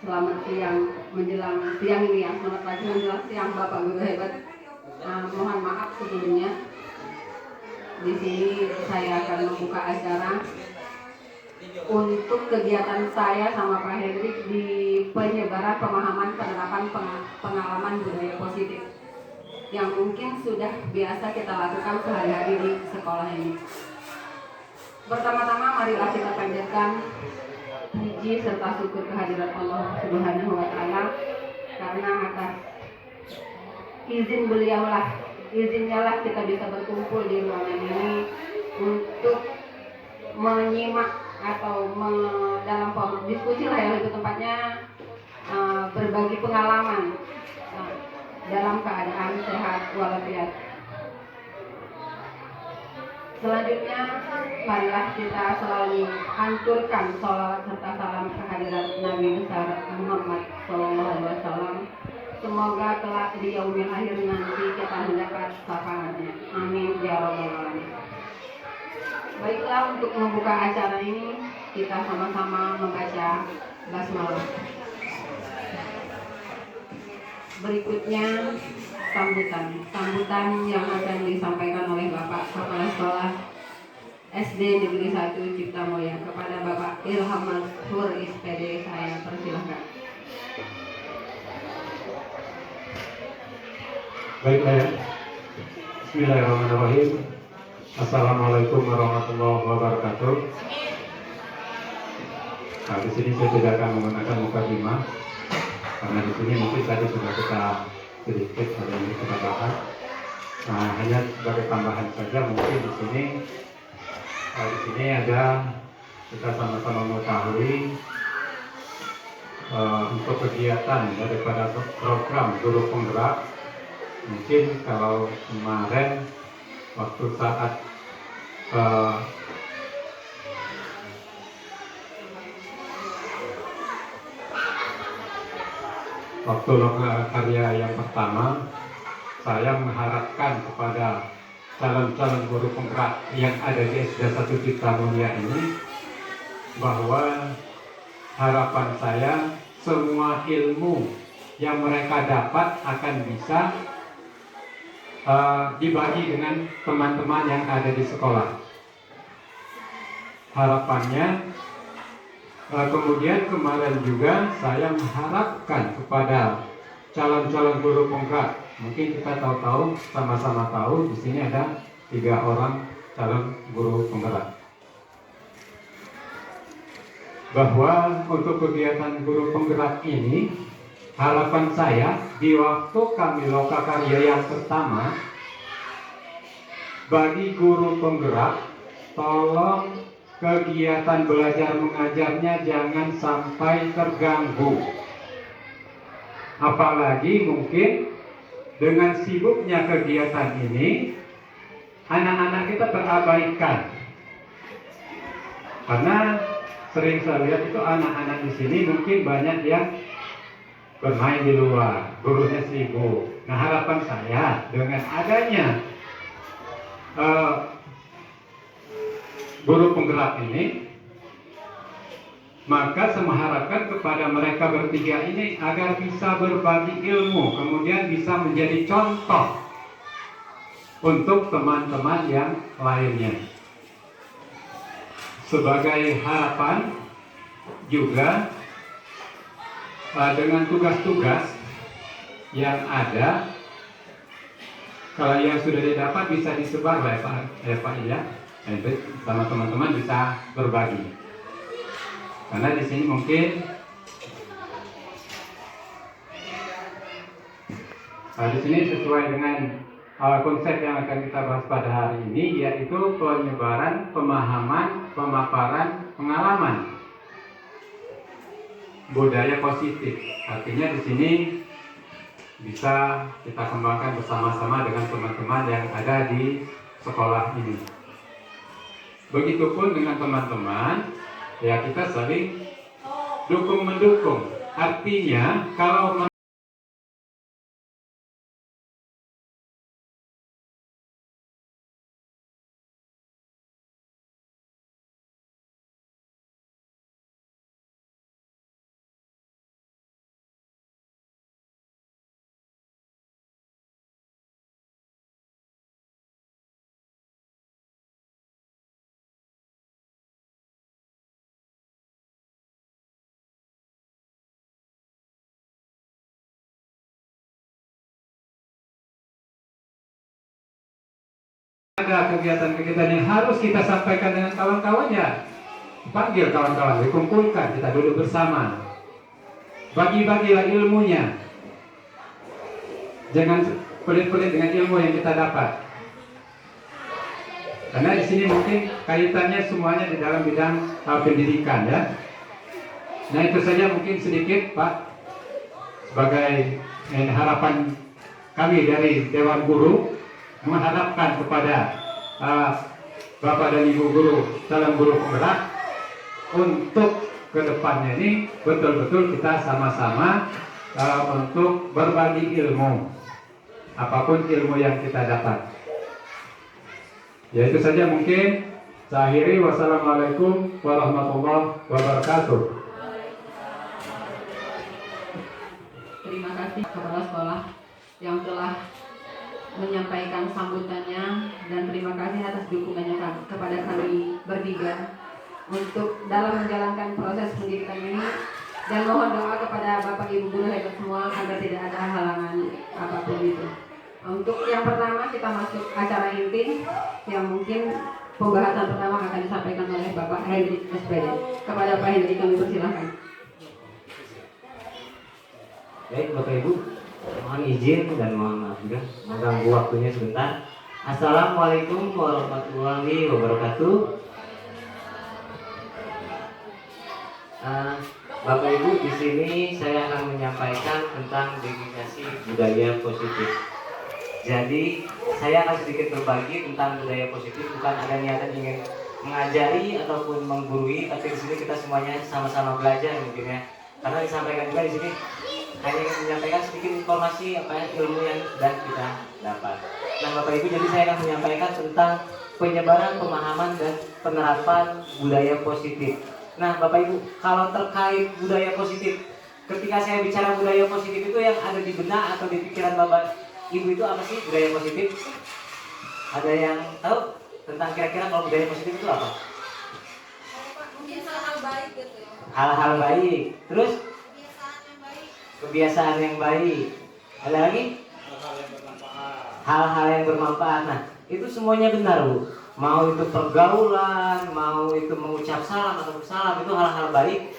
selamat siang menjelang siang ini ya, selamat pagi menjelang siang Bapak Guru hebat. Mohon maaf sebelumnya. Di sini saya akan membuka acara untuk kegiatan saya sama Pak Hendrik di penyebaran pemahaman penerapan pengalaman budaya positif yang mungkin sudah biasa kita lakukan sehari-hari di sekolah ini. Pertama-tama marilah kita panjatkan puji serta syukur kehadirat Allah Subhanahu wa Ta'ala, karena atas izin beliaulah, izinnya lah kita bisa berkumpul di ruangan ini untuk menyimak atau dalam forum diskusi lah ya, lebih tepatnya berbagi pengalaman dalam keadaan sehat walafiat. Selanjutnya, marilah kita selalu hancurkan sholawat serta salam kehadirat Nabi besar Muhammad SAW. Semoga kelak di yaumil akhir nanti kita mendapat syafaatnya. Amin ya rabbal alamin. Baiklah, untuk membuka acara ini kita sama-sama membaca basmalah. Berikutnya sambutan yang akan disampaikan oleh Bapak Kepala Sekolah SD Negeri 1 Ciptamoya kepada Bapak Ilham Mansur SPD. Saya persilahkan. Baiklah ya. Bismillahirrahmanirrahim. Assalamualaikum warahmatullahi wabarakatuh. Nah, di sini saya tidak akan menggunakan mukadimah karena di sini mungkin tadi sudah kita sedikit ada yang kita bahas. Nah, hanya sebagai tambahan saja mungkin di sini ada kita sama-sama mengetahui untuk kegiatan daripada program guru penggerak. Mungkin kalau kemarin waktu saat waktu karya yang pertama, saya mengharapkan kepada calon-calon guru penggerak yang ada di SD 1 Ciptamulia ini bahwa harapan saya semua ilmu yang mereka dapat akan bisa dibagi dengan teman-teman yang ada di sekolah. Harapannya kemudian kemarin juga saya mengharapkan kepada calon-calon guru penggerak. Mungkin kita tahu sama-sama tahu di sini ada 3 orang calon guru penggerak. Bahwa untuk kegiatan guru penggerak ini, harapan saya di waktu kami lokakarya yang pertama, bagi guru penggerak, tolong kegiatan belajar mengajarnya jangan sampai terganggu. Apalagi mungkin dengan sibuknya kegiatan ini, anak-anak kita terabaikan. Karena sering saya lihat itu anak-anak di sini mungkin banyak yang bermain di luar, gurunya sibuk. Nah, harapan saya dengan adanya guru penggerak ini, maka saya mengharapkan kepada mereka bertiga ini agar bisa berbagi ilmu, kemudian bisa menjadi contoh untuk teman-teman yang lainnya. Sebagai harapan juga dengan tugas-tugas yang ada, kalau yang sudah didapat bisa disebar ya Pak ya, sama teman-teman bisa berbagi. Karena di sini mungkin di sini sesuai dengan konsep yang akan kita bahas pada hari ini, yaitu penyebaran pemahaman, pemaparan, pengalaman budaya positif. Artinya di sini bisa kita kembangkan bersama-sama dengan teman-teman yang ada di sekolah ini. Begitupun dengan teman-teman, ya kita saling dukung-mendukung. Artinya kalau ada kegiatan-kegiatan yang harus kita sampaikan dengan kawan-kawannya, panggil kawan-kawan, dikumpulkan, kita duduk bersama, bagi-bagilah ilmunya, jangan pelit-pelit dengan ilmu yang kita dapat. Karena di sini mungkin kaitannya semuanya di dalam bidang pendidikan, ya. Nah, itu saja mungkin sedikit, Pak, sebagai harapan kami dari Dewan Guru, mengharapkan kepada Bapak dan Ibu Guru calon guru penggerak untuk kedepannya ini betul-betul kita sama-sama untuk berbagi ilmu, apapun ilmu yang kita dapat. Ya, itu saja mungkin. Saya akhiri. Wassalamualaikum warahmatullahi wabarakatuh. Terima kasih kepala sekolah yang telah menyampaikan sambutannya, dan terima kasih atas dukungannya kepada kami bertiga untuk dalam menjalankan proses pendidikan ini, dan mohon doa kepada Bapak Ibu guru hebat semua agar tidak ada halangan apapun itu. Untuk yang pertama kita masuk acara inti yang mungkin pembahasan pertama akan disampaikan oleh Bapak Hendrik SPD. Kepada Pak Hendrik kami persilahkan. Baik Bapak Ibu, mohon izin dan mohon maaf juga mengganggu waktunya sebentar. Assalamualaikum warahmatullahi wabarakatuh. Bapak Ibu, di sini saya akan menyampaikan tentang definisi budaya positif. Jadi saya akan sedikit berbagi tentang budaya positif, bukan ada niatan ingin mengajari ataupun menggurui, tapi di sini kita semuanya sama-sama belajar mungkin ya. Karena disampaikan juga di sini hanya ingin menyampaikan sedikit informasi ilmu yang sudah kita dapat. Nah Bapak Ibu, jadi saya akan menyampaikan tentang penyebaran pemahaman dan penerapan budaya positif. Nah Bapak Ibu, kalau terkait budaya positif, ketika saya bicara budaya positif itu yang ada di benak atau di pikiran Bapak Ibu itu apa sih budaya positif? Ada yang tahu tentang kira-kira kalau budaya positif itu apa? Mungkin hal-hal baik gitu ya. Hal-hal baik. Terus kebiasaan yang baik. Ada lagi? Hal-hal yang bermanfaat. Nah, itu semuanya benar, Bu. Mau itu pergaulan, mau itu mengucap salam atau bersalam, itu hal-hal baik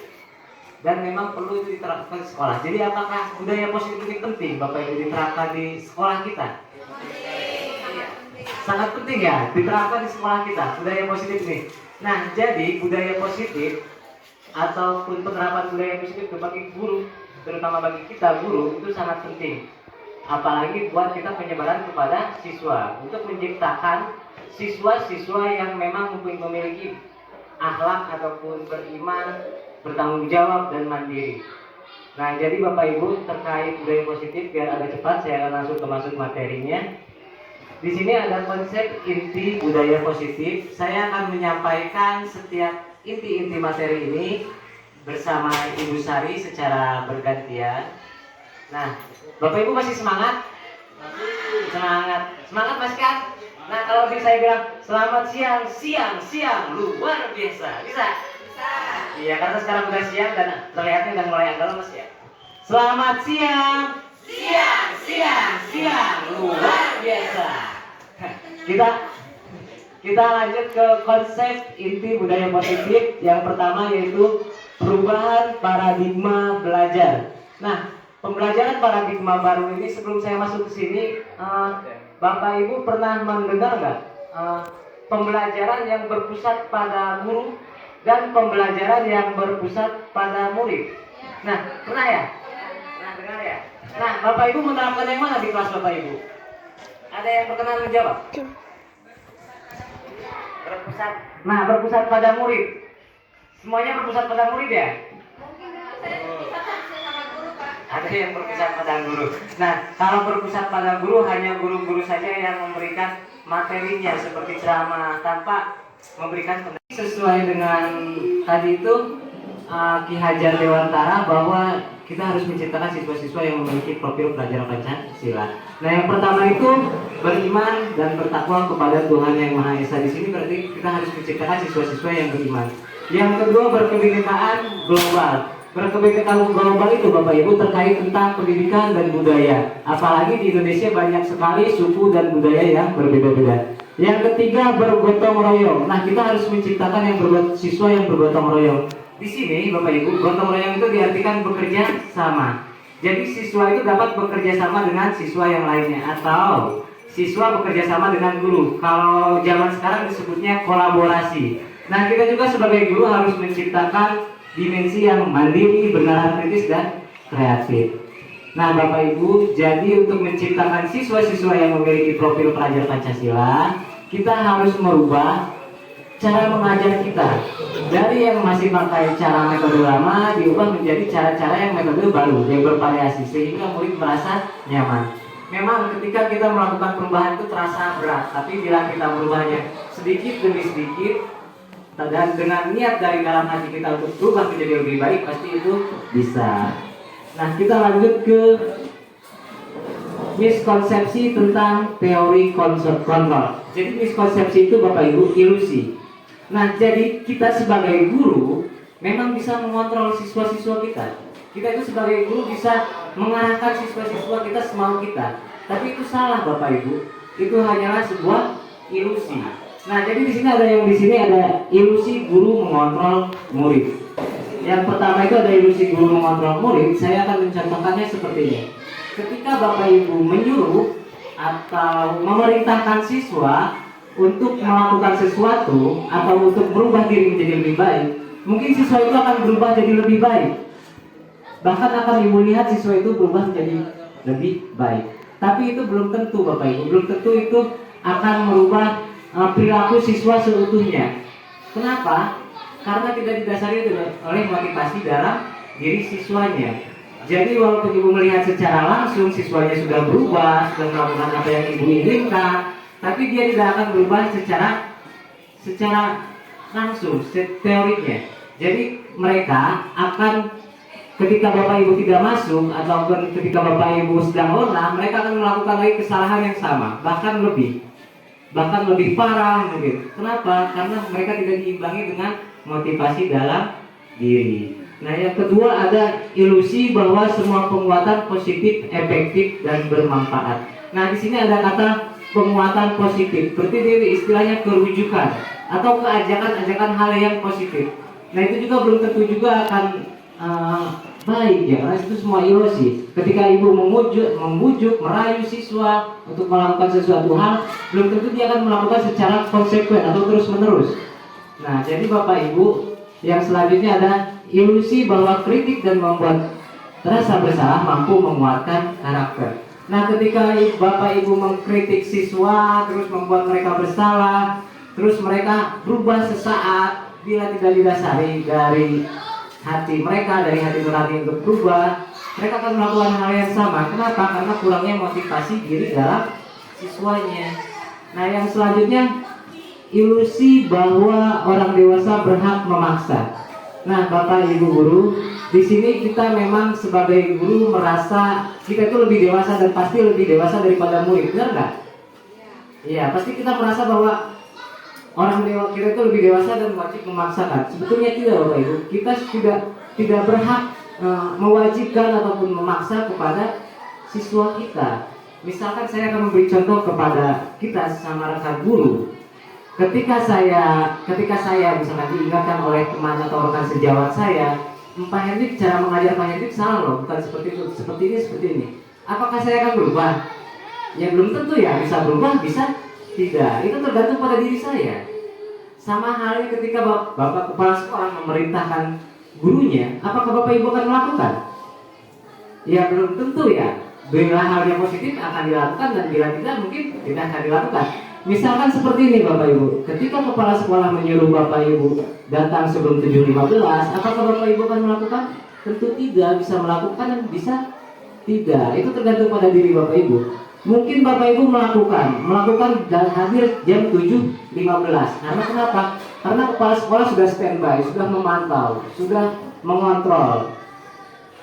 dan memang perlu itu diterapkan di sekolah. Jadi apakah budaya positif ini penting Bapak Ibu diterapkan di sekolah kita? Sangat penting ya, diterapkan di sekolah kita budaya positif ini. Nah, jadi budaya positif ataupun penerapan budaya positif bagi guru, terutama bagi kita guru, itu sangat penting. Apalagi buat kita penyebaran kepada siswa, untuk menciptakan siswa-siswa yang memang memiliki akhlak ataupun beriman, bertanggung jawab dan mandiri. Nah, jadi Bapak Ibu terkait budaya positif, biar agak cepat saya akan langsung masuk materinya. Di sini ada konsep inti budaya positif. Saya akan menyampaikan setiap inti-inti materi ini bersama Ibu Sari secara bergantian. Nah, Bapak Ibu masih semangat? Semangat. Semangat Mas kan? Nah, kalau bisa saya bilang selamat siang, siang luar biasa. Bisa? Bisa. Iya, karena sekarang udah siang dan terlihatnya udah mulai agak lemes ya. Selamat siang, siang luar biasa. Kita lanjut ke konsep inti budaya positif. Yang pertama yaitu perubahan paradigma belajar. Nah, pembelajaran paradigma baru ini, sebelum saya masuk ke sini, Bapak Ibu pernah mendengar nggak pembelajaran yang berpusat pada guru dan pembelajaran yang berpusat pada murid? Nah, pernah ya? Pernah dengar ya? Nah, Bapak Ibu menerapkan yang mana di kelas Bapak Ibu? Ada yang berkenan menjawab? Berpusat pada murid. Semuanya berpusat pada murid ya? Mungkin saya berpusat sama guru, Pak. Ada yang berpusat pada guru. Nah, kalau berpusat pada guru, hanya guru-guru saja yang memberikan materinya seperti ceramah tanpa memberikan pendapat. Sesuai dengan tadi itu Ki Hajar Dewantara, bahwa kita harus menciptakan siswa-siswa yang memiliki profil pelajar Pancasila. Nah, yang pertama itu beriman dan bertakwa kepada Tuhan Yang Maha Esa. Di sini berarti kita harus menciptakan siswa-siswa yang beriman. Yang kedua, berkebinekaan global. berkebinekaan global itu Bapak Ibu terkait tentang pendidikan dan budaya. Apalagi di Indonesia banyak sekali suku dan budaya yang berbeda-beda. Yang ketiga, bergotong royong. Nah, kita harus menciptakan siswa yang bergotong royong. Di sini Bapak Ibu, gotong royong itu diartikan bekerja sama. Jadi siswa itu dapat bekerja sama dengan siswa yang lainnya, atau siswa bekerja sama dengan guru. Kalau zaman sekarang disebutnya kolaborasi. Nah, kita juga sebagai guru harus menciptakan dimensi yang mandiri, bernalar kritis, dan kreatif. Nah, Bapak Ibu, jadi untuk menciptakan siswa-siswa yang memiliki profil pelajar Pancasila, kita harus merubah cara mengajar kita. Dari yang masih pakai cara metode lama, diubah menjadi cara-cara yang metode baru, yang bervariasi, sehingga murid merasa nyaman. Memang ketika kita melakukan perubahan itu terasa berat, tapi bila kita merubahnya sedikit demi sedikit, dan dengan niat dari dalam hati kita untuk berubah menjadi lebih baik, pasti itu bisa. Nah, kita lanjut ke miskonsepsi tentang teori kontrol. Jadi miskonsepsi itu Bapak Ibu ilusi. Nah, jadi kita sebagai guru memang bisa mengontrol siswa-siswa kita. Kita itu sebagai guru bisa mengarahkan siswa-siswa kita semau kita. Tapi itu salah Bapak Ibu. Itu hanyalah sebuah ilusi. Nah, jadi di sini ada ilusi guru mengontrol murid. Yang pertama itu ada ilusi guru mengontrol murid. Saya akan mencontohkannya seperti ini. Ketika Bapak Ibu menyuruh atau memerintahkan siswa untuk melakukan sesuatu atau untuk berubah diri menjadi lebih baik, mungkin siswa itu akan berubah jadi lebih baik. Bahkan akan Ibu lihat siswa itu berubah menjadi lebih baik. Tapi itu belum tentu Bapak Ibu, belum tentu itu akan merubah perilaku siswa seutuhnya. Kenapa? Karena tidak didasari oleh motivasi dalam diri siswanya. Jadi walaupun Ibu melihat secara langsung siswanya sudah berubah, sudah melakukan apa yang Ibu inginkan, tapi dia tidak akan berubah secara langsung, teorinya. Jadi mereka akan, ketika Bapak Ibu tidak masuk atau ketika Bapak Ibu sedang lelah, mereka akan melakukan lagi kesalahan yang sama, bahkan lebih parah mungkin. Kenapa? Karena mereka tidak diimbangi dengan motivasi dalam diri. Nah, yang kedua ada ilusi bahwa semua penguatan positif, efektif, dan bermanfaat. Nah, di sini ada kata penguatan positif, berarti ini istilahnya kerujukan atau keajakan-ajakan hal yang positif. Nah, itu juga belum tentu juga akan baik ya, karena itu semua ilusi. Ketika Ibu membujuk, merayu siswa untuk melakukan sesuatu hal, belum tentu dia akan melakukan secara konsekuen atau terus-menerus. Nah, jadi Bapak Ibu, yang selanjutnya ada ilusi bahwa kritik dan membuat rasa bersalah mampu menguatkan karakter. Nah, ketika Bapak Ibu mengkritik siswa, terus membuat mereka bersalah, terus mereka berubah sesaat bila tidak didasari dari hati mereka, dari hati nurani untuk berubah, mereka akan melakukan hal yang sama. Kenapa? Karena kurangnya motivasi diri dalam siswanya. Nah, yang selanjutnya ilusi bahwa orang dewasa berhak memaksa. Nah, Bapak Ibu guru, di sini kita memang sebagai guru merasa kita itu lebih dewasa dan pasti lebih dewasa daripada murid, benar nggak? Iya, pasti kita merasa bahwa orang dewasa kita itu lebih dewasa dan wajib memaksakan. Sebetulnya tidak Bapak Ibu, kita tidak berhak mewajibkan ataupun memaksa kepada siswa kita. Misalkan saya akan memberi contoh kepada kita sama rekan guru. Ketika saya misalkan diingatkan oleh teman atau rekan sejawat saya, Pak Hendrik, cara mengajar Pak Hendrik salah loh, bukan seperti itu, seperti ini. Apakah saya akan berubah? Ya belum tentu ya, bisa berubah, bisa tidak. Itu tergantung pada diri saya. Sama halnya ketika Bapak Kepala Sekolah memerintahkan gurunya, apakah Bapak Ibu akan melakukan? Ya belum tentu ya. Bila hal yang positif akan dilakukan dan bila tidak mungkin tidak akan dilakukan. Misalkan seperti ini Bapak Ibu, ketika Kepala Sekolah menyuruh Bapak Ibu datang sebelum 7.15, apakah Bapak Ibu akan melakukan? Tentu tidak, bisa melakukan dan bisa tidak. Itu tergantung pada diri Bapak Ibu. Mungkin Bapak Ibu melakukan dan hadir jam 7.15. Karena kenapa? Karena Kepala Sekolah sudah standby, sudah memantau, sudah mengontrol.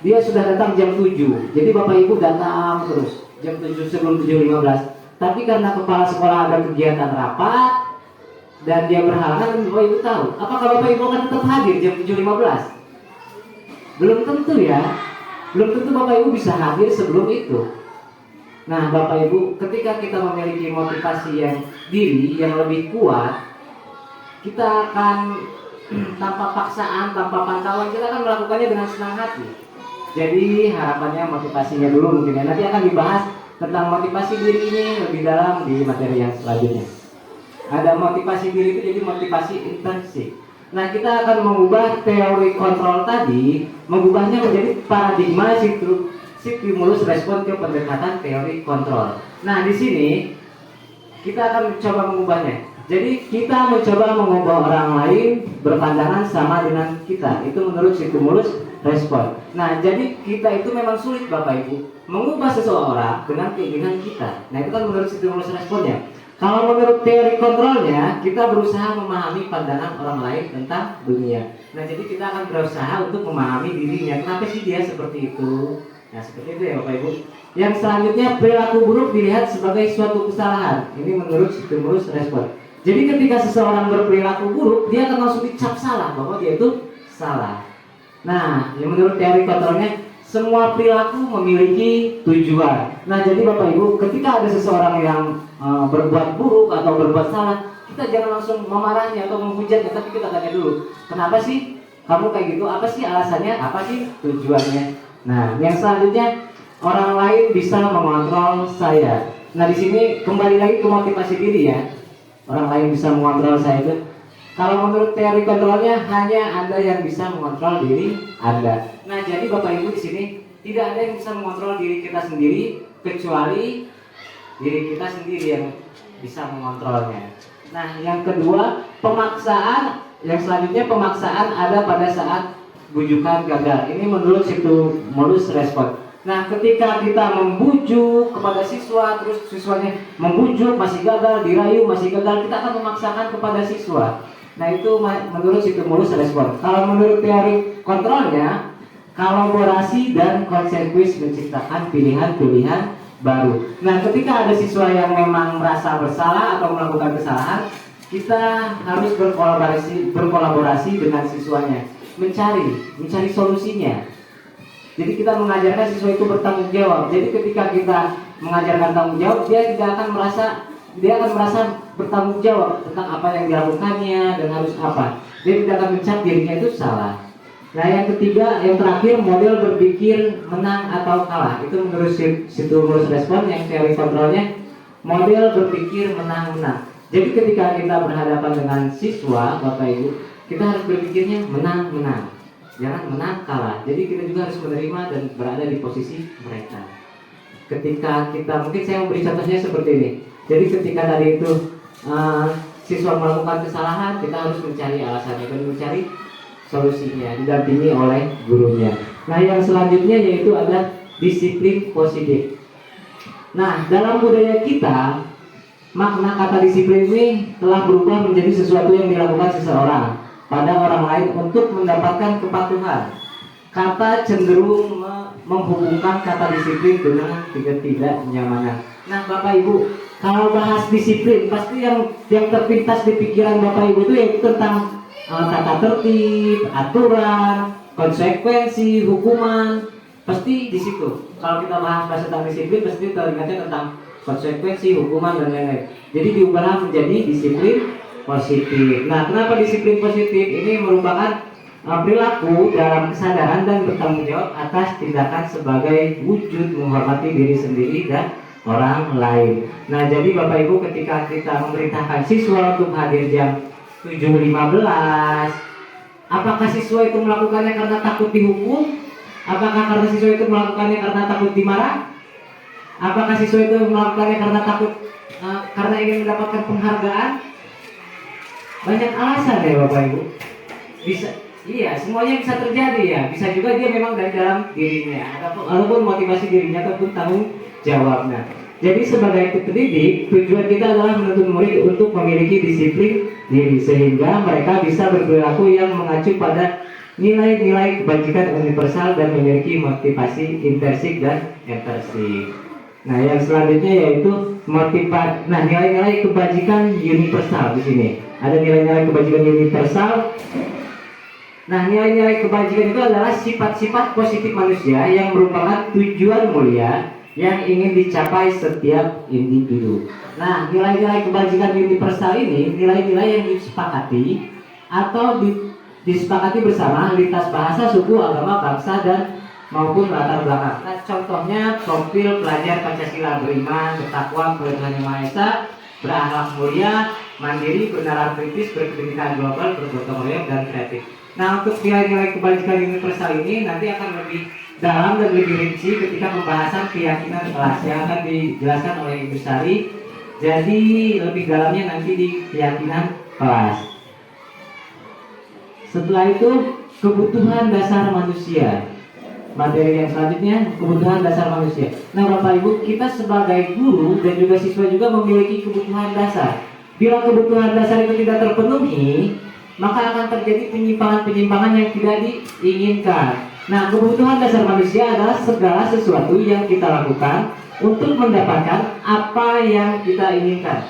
Dia sudah datang jam 7. Jadi Bapak Ibu datang terus jam 7 sebelum 7.15. Tapi karena Kepala Sekolah ada kegiatan rapat dan dia berhalangan, Bapak Ibu tahu. Apakah Bapak Ibu akan tetap hadir jam 7.15? Belum tentu ya. Belum tentu Bapak Ibu bisa hadir sebelum itu. Nah, Bapak Ibu, ketika kita memiliki motivasi yang diri yang lebih kuat, kita akan tanpa paksaan, tanpa pantauan, kita akan melakukannya dengan senang hati. Jadi harapannya motivasinya dulu mungkin ya. Nanti akan dibahas tentang motivasi diri ini lebih dalam di materi yang selanjutnya. Ada motivasi diri itu jadi motivasi intrinsik. Nah, kita akan mengubah teori kontrol tadi, mengubahnya menjadi paradigma stimulus respon ke pendekatan teori kontrol. Nah, di sini kita akan mencoba mengubahnya. Jadi kita mencoba mengubah orang lain berpandangan sama dengan kita. Itu menurut stimulus respon. Nah, jadi kita itu memang sulit Bapak Ibu mengubah seseorang dengan keinginan kita. Nah, itu kan menurut stimulus responnya. Kalau menurut teori kontrolnya, kita berusaha memahami pandangan orang lain tentang dunia. Nah, jadi kita akan berusaha untuk memahami dirinya. Kenapa sih dia seperti itu? Nah, seperti itu ya Bapak Ibu. Yang selanjutnya, perilaku buruk dilihat sebagai suatu kesalahan. Ini menurut stimulus respon. Jadi ketika seseorang berperilaku buruk, dia akan langsung dicap salah, bahwa dia itu salah. Nah, yang menurut teori kontrolnya, semua perilaku memiliki tujuan. Nah, jadi Bapak Ibu, ketika ada seseorang yang berbuat buruk atau berbuat salah, kita jangan langsung memarahnya atau menghujatnya, tapi kita tanya dulu, kenapa sih kamu kayak gitu? Apa sih alasannya? Apa sih tujuannya? Nah, yang selanjutnya, orang lain bisa mengontrol saya. Nah, di sini kembali lagi ke motivasi diri ya. Orang lain bisa mengontrol saya itu. Kalau menurut teori kontrolnya, hanya Anda yang bisa mengontrol diri Anda. Nah, jadi Bapak Ibu di sini tidak ada yang bisa mengontrol diri kita sendiri kecuali diri kita sendiri yang bisa mengontrolnya. Nah, yang kedua, pemaksaan. Yang selanjutnya, pemaksaan ada pada saat bujukan gagal. Ini menurut stimulus respon. Nah, ketika kita membujuk kepada siswa, terus siswanya membujuk, masih gagal, dirayu, masih gagal, kita akan memaksakan kepada siswa. Nah, itu menurut stimulus respon. Kalau menurut teori kontrolnya, kolaborasi dan konsensus menciptakan pilihan-pilihan baru. Nah, ketika ada siswa yang memang merasa bersalah atau melakukan kesalahan, kita harus berkolaborasi dengan siswanya, mencari solusinya. Jadi kita mengajarkan siswa itu bertanggung jawab. Jadi ketika kita mengajarkan tanggung jawab, dia akan merasa bertanggung jawab tentang apa yang dilakukannya dan harus apa. Dia tidak akan mencap dirinya itu salah. Nah, yang ketiga, yang terakhir, model berpikir menang atau kalah. Itu menurut stimulus respon yang teori kontrolnya, model berpikir menang-menang. Jadi ketika kita berhadapan dengan siswa, Bapak Ibu, kita harus berpikirnya menang-menang. Jangan menang kalah. Jadi kita juga harus menerima dan berada di posisi mereka. Ketika kita, mungkin saya memberi contohnya seperti ini. Jadi ketika tadi itu siswa melakukan kesalahan, kita harus mencari alasannya dan mencari solusinya, didampingi oleh gurunya. Nah, yang selanjutnya yaitu ada disiplin positif. Nah, dalam budaya kita, makna kata disiplin ini telah berubah menjadi sesuatu yang dilakukan seseorang pada orang lain untuk mendapatkan kepatuhan. Kata cenderung menghubungkan kata disiplin dengan ketidaknyamanan. Nah, Bapak Ibu, kalau bahas disiplin, pasti yang terpintas di pikiran Bapak Ibu itu yaitu tentang tata tertib, aturan, konsekuensi, hukuman, pasti di situ. Kalau kita bahas tentang disiplin, pasti teringatnya tentang konsekuensi, hukuman dan lain-lain. Jadi diubah menjadi disiplin positif. Nah, kenapa disiplin positif? Ini merupakan perilaku dalam kesadaran dan bertanggung jawab atas tindakan sebagai wujud menghormati diri sendiri dan orang lain. Nah, jadi Bapak Ibu, ketika kita memerintahkan siswa untuk hadir jam 7.15, apakah siswa itu melakukannya karena takut dihukum? Apakah karena siswa itu melakukannya karena takut dimarah? Apakah siswa itu melakukannya karena takut karena ingin mendapatkan penghargaan? Banyak alasan ya Bapak Ibu. Bisa, iya, semuanya bisa terjadi ya. Bisa juga dia memang dari dalam dirinya, ataupun motivasi dirinya ataupun tanggung jawabnya. Jadi sebagai pendidik, tujuan kita adalah menuntut murid untuk memiliki disiplin diri sehingga mereka bisa berperilaku yang mengacu pada nilai-nilai kebajikan universal dan memiliki motivasi intrinsik dan ekstrinsik. Nah, yang selanjutnya yaitu nilai-nilai kebajikan universal di sini. Ada nilai-nilai kebajikan universal Nah, nilai-nilai kebajikan itu adalah sifat-sifat positif manusia yang merupakan tujuan mulia yang ingin dicapai setiap individu. Nah, nilai-nilai kebajikan universal ini nilai-nilai yang disepakati atau disepakati bersama lintas bahasa, suku, agama, bangsa, dan maupun latar belakang. Nah, contohnya profil pelajar Pancasila: beriman, bertakwa kepada Tuhan Yang Maha Esa, berakhlak mulia, mandiri, bernalar kritis, berpendidikan global, bergotong royong, dan kreatif. Nah, untuk nilai-nilai kebajikan universal ini nanti akan lebih dalam dan lebih rinci ketika pembahasan keyakinan kelas yang akan dijelaskan oleh Ibu Sari. Jadi lebih dalamnya nanti di keyakinan kelas. Setelah itu kebutuhan dasar manusia. Materi yang selanjutnya kebutuhan dasar manusia. Nah, Bapak Ibu, kita sebagai guru dan juga siswa juga memiliki kebutuhan dasar. Bila kebutuhan dasar itu tidak terpenuhi, maka akan terjadi penyimpangan-penyimpangan yang tidak diinginkan. Nah, kebutuhan dasar manusia adalah segala sesuatu yang kita lakukan untuk mendapatkan apa yang kita inginkan.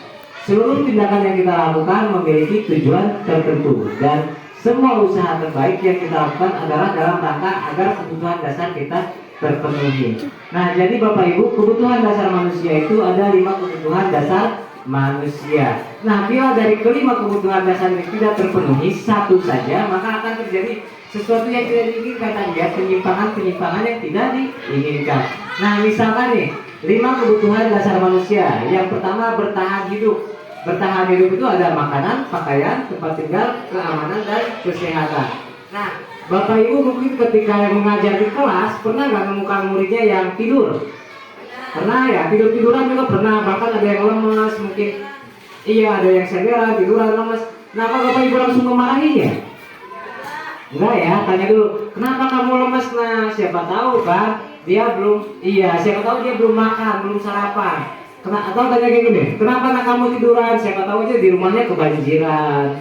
Seluruh tindakan yang kita lakukan memiliki tujuan tertentu, dan semua usaha terbaik yang kita lakukan adalah dalam rangka agar kebutuhan dasar kita terpenuhi. Nah, jadi Bapak Ibu, kebutuhan dasar manusia itu ada 5 kebutuhan dasar manusia. Nah, bila dari kelima kebutuhan dasar ini tidak terpenuhi satu saja, maka akan terjadi sesuatu yang tidak diinginkan, ya, penyimpangan-penyimpangan yang tidak diinginkan. Nah, misalkan nih, 5 kebutuhan dasar manusia. Yang pertama, bertahan hidup. Bertahan hidup itu ada makanan, pakaian, tempat tinggal, keamanan, dan kesehatan. Nah, Bapak Ibu mungkin ketika mengajar di kelas pernah nggak menemukan muridnya yang tidur? Pernah ya, tidur-tiduran juga pernah. Bahkan ada yang lemes, mungkin iya, ada yang senderan, tiduran, lemes. Kenapa Bapak Ibu langsung memarahinya? Enggak ya, tanya dulu, kenapa kamu lemes? Nah, siapa tahu kan dia belum, siapa tahu dia belum makan, belum sarapan. Atau tanya kayak gini, kenapa anak kamu tiduran? Siapa tahu aja di rumahnya kebanjiran.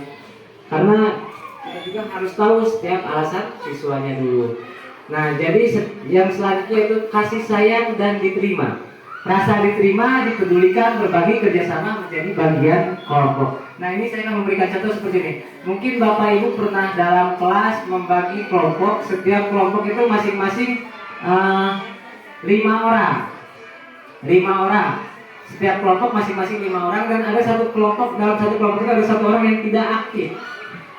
Karena kita juga harus tahu setiap alasan siswanya dulu. Nah, jadi yang selanjutnya itu kasih sayang dan diterima. Rasa diterima, dipedulikan, berbagi, kerjasama menjadi bagian kelompok. Nah, ini saya akan memberikan contoh seperti ini. Mungkin Bapak Ibu pernah dalam kelas membagi kelompok. Setiap kelompok itu masing-masing 5 orang. 5 orang. Setiap kelompok masing-masing 5 orang, dan ada satu kelompok, dalam satu kelompok itu ada 1 orang yang tidak aktif.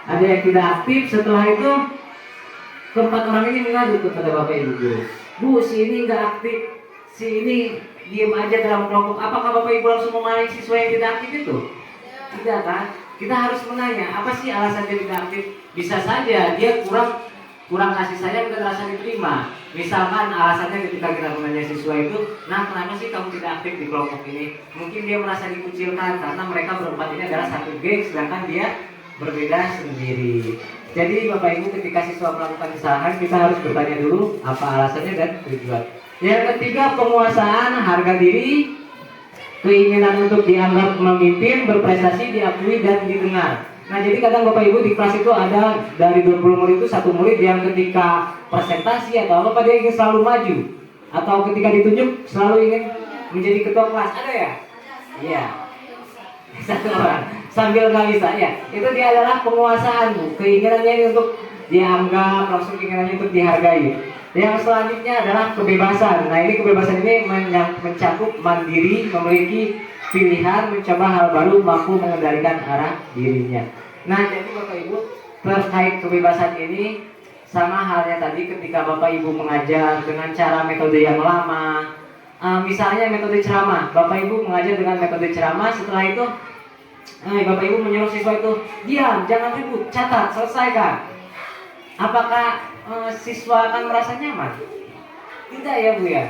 Ada yang tidak aktif. Setelah itu keempat orang ini mengadu kepada Bapak Ibu guru. Bu, si ini nggak aktif, si ini diem aja dalam kelompok. Apakah Bapak Ibu langsung memarahi siswa yang tidak aktif itu? Tidak kan? Kita harus menanya, apa sih alasan dia tidak aktif? Bisa saja dia kurang kasih sayang dan rasa diterima. Misalkan alasannya ketika kita menanya siswa itu, nah kenapa sih kamu tidak aktif di kelompok ini? Mungkin dia merasa dikucilkan karena mereka berempat ini adalah satu geng, sedangkan dia berbeda sendiri. Jadi Bapak Ibu, ketika siswa melakukan kesalahan, kita harus bertanya dulu apa alasannya dan tujuan. Yang ketiga, penguasaan harga diri, keinginan untuk dianggap memimpin, berprestasi, diakui, dan didengar. Nah, jadi kadang Bapak Ibu di kelas itu ada dari 20 murid itu 1 murid yang ketika presentasi atau apa dia ingin selalu maju, atau ketika ditunjuk selalu ingin menjadi ketua kelas. Ada ya? Iya. 1 orang sambil nggak bisa ya. Itu dia adalah penguasaan, Bu. Keinginannya untuk dianggap, langsung keinginannya untuk dihargai. Yang selanjutnya adalah kebebasan. Nah, ini kebebasan ini mencakup mandiri, memiliki pilihan, mencoba hal baru, mampu mengendalikan arah dirinya. Nah, jadi Bapak Ibu, terkait kebebasan ini sama halnya tadi ketika Bapak Ibu mengajar dengan cara metode yang lama. Misalnya metode ceramah, Bapak Ibu mengajar dengan metode ceramah, setelah itu Bapak Ibu menyuruh siswa itu diam, jangan ribut, catat, selesaikan. Apakah siswa akan merasa nyaman? Tidak ya Bu ya,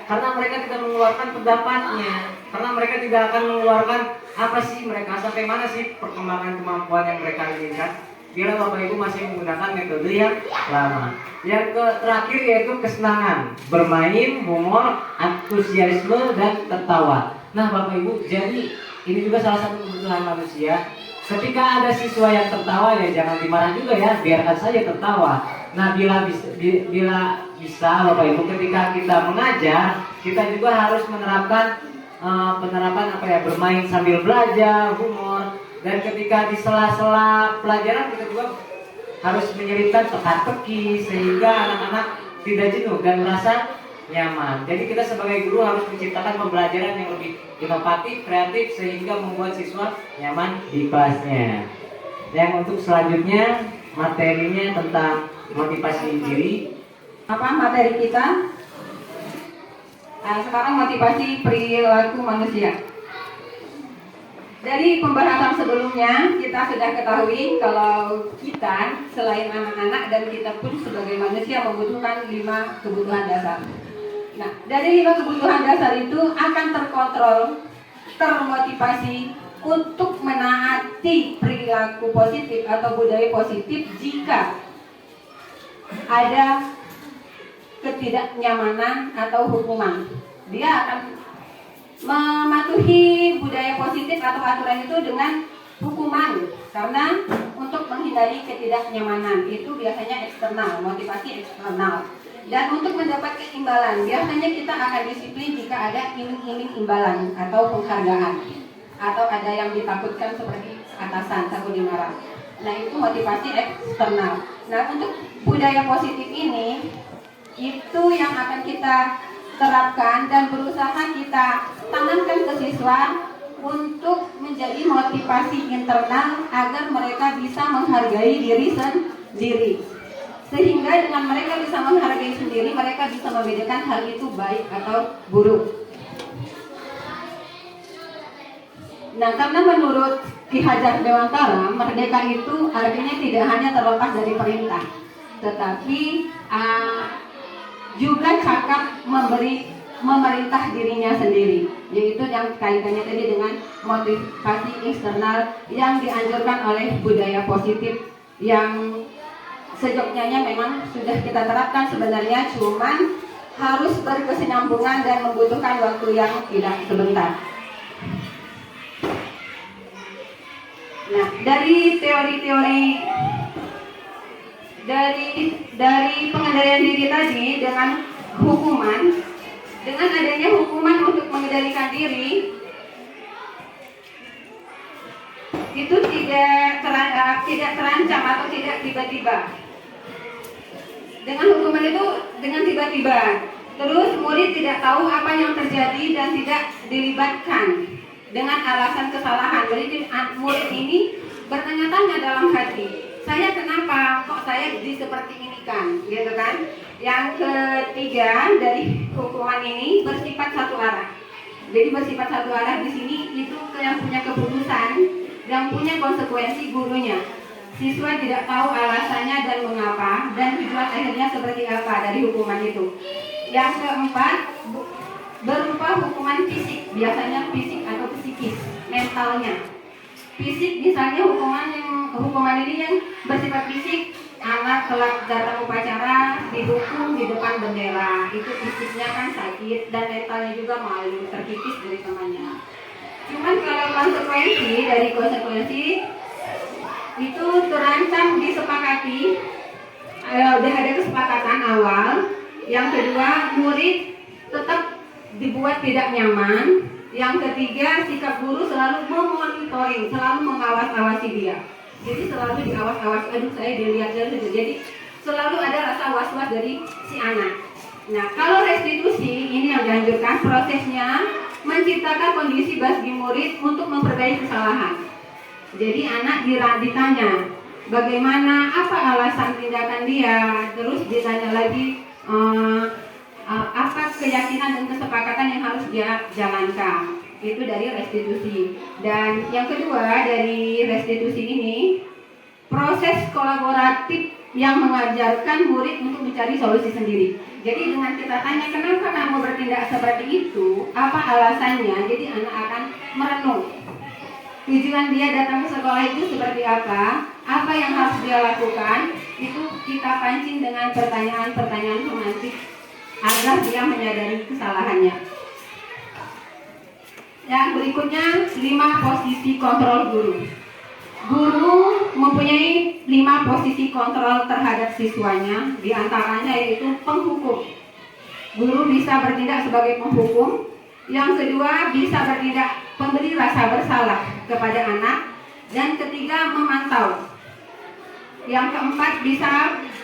karena mereka tidak mengeluarkan pendapatnya, karena mereka tidak akan mengeluarkan apa sih mereka, sampai mana sih perkembangan kemampuan yang mereka inginkan. Bila Bapak Ibu masih menggunakan metode yang lama. Yang terakhir yaitu kesenangan, bermain, humor, antusiasme, dan tertawa. Nah Bapak Ibu, jadi ini juga salah satu kebutuhan manusia. Ketika ada siswa yang tertawa, ya jangan dimarah juga ya, biarkan saja tertawa. Nah, bila bisa Bapak Ibu, ketika kita mengajar, kita juga harus menerapkan penerapan bermain sambil belajar, humor, dan ketika di sela-sela pelajaran kita juga harus menyelipkan teka-teki sehingga anak-anak tidak jenuh dan merasa nyaman. Jadi kita sebagai guru harus menciptakan pembelajaran yang lebih inovatif, kreatif sehingga membuat siswa nyaman di kelasnya. Yang untuk selanjutnya materinya tentang motivasi diri. Apa materi kita? Nah, sekarang motivasi perilaku manusia. Dari pembahasan sebelumnya kita sudah ketahui kalau kita selain anak-anak dan kita pun sebagai manusia membutuhkan 5 kebutuhan dasar. Nah, dari 5 kebutuhan dasar itu akan terkontrol, termotivasi untuk menaati perilaku positif atau budaya positif jika ada ketidaknyamanan atau hukuman. Dia akan mematuhi budaya positif atau aturan itu dengan hukuman, karena untuk menghindari ketidaknyamanan itu biasanya eksternal, motivasi eksternal. Dan untuk mendapatkan imbalan, biasanya kita akan disiplin jika ada iming-iming imbalan atau penghargaan, atau ada yang ditakutkan seperti atasan, takut dimarah. Nah, itu motivasi eksternal. Nah, untuk budaya positif ini itu yang akan kita terapkan dan berusaha kita tanamkan ke siswa untuk menjadi motivasi internal agar mereka bisa menghargai diri sendiri. Sehingga dengan mereka bisa menghargai sendiri, mereka bisa membedakan hal itu baik atau buruk. Nah, karena menurut Ki Hajar Dewantara, merdeka itu artinya tidak hanya terlepas dari perintah, tetapi juga cakap memerintah dirinya sendiri, yaitu yang kaitannya tadi dengan motivasi eksternal yang dianjurkan oleh budaya positif yang sejoknya memang sudah kita terapkan sebenarnya, cuman harus berkesinambungan dan membutuhkan waktu yang tidak sebentar. Nah, dari teori-teori dari pengendalian diri tadi dengan hukuman, dengan adanya hukuman untuk mengendalikan diri itu tidak terancam atau tidak tiba-tiba. Dengan hukuman itu dengan tiba-tiba, terus murid tidak tahu apa yang terjadi dan tidak dilibatkan dengan alasan kesalahan. Jadi murid ini bertanya-tanya dalam hati, saya kenapa kok saya jadi seperti ini kan, gitu kan? Yang ketiga dari hukuman ini bersifat satu arah. Jadi bersifat satu arah di sini itu yang punya keputusan, yang punya konsekuensi gurunya. Siswa tidak tahu alasannya dan mengapa dan tujuan akhirnya seperti apa dari hukuman itu. Yang keempat berupa hukuman fisik, biasanya fisik atau psikis, mentalnya. Fisik misalnya hukuman ini yang bersifat fisik, anak telat datang upacara dihukum di depan bendera, itu fisiknya kan sakit dan mentalnya juga malu, terkikis dari temannya. Cuman kalau konsekuensi itu terancam disepakati, udah ada kesepakatan awal. Yang kedua, murid tetap dibuat tidak nyaman. Yang ketiga, sikap guru selalu memonitoring, selalu mengawas-awasi dia. Jadi selalu diawas-awasi, aduh saya dilihat dari situ. Jadi selalu ada rasa was-was dari si anak. Nah, kalau restitusi ini yang dianjurkan prosesnya menciptakan kondisi bagi murid untuk memperbaiki kesalahan. Jadi anak ditanya bagaimana, apa alasan tindakan dia, terus ditanya lagi apa keyakinan dan kesepakatan yang harus dia jalankan. Itu dari restitusi. Dan yang kedua dari restitusi ini, proses kolaboratif yang mengajarkan murid untuk mencari solusi sendiri. Jadi dengan kita tanya kenapa kamu bertindak seperti itu, apa alasannya, jadi anak akan merenung. Tujuan dia datang ke sekolah itu seperti apa yang harus dia lakukan, itu kita pancing dengan pertanyaan-pertanyaan semantik agar dia menyadari kesalahannya. Yang berikutnya 5 posisi kontrol guru. Guru mempunyai 5 posisi kontrol terhadap siswanya, diantaranya yaitu penghukum. Guru bisa bertindak sebagai penghukum. Yang kedua, bisa bertindak pemberi rasa bersalah kepada anak. Dan ketiga, memantau. Yang keempat bisa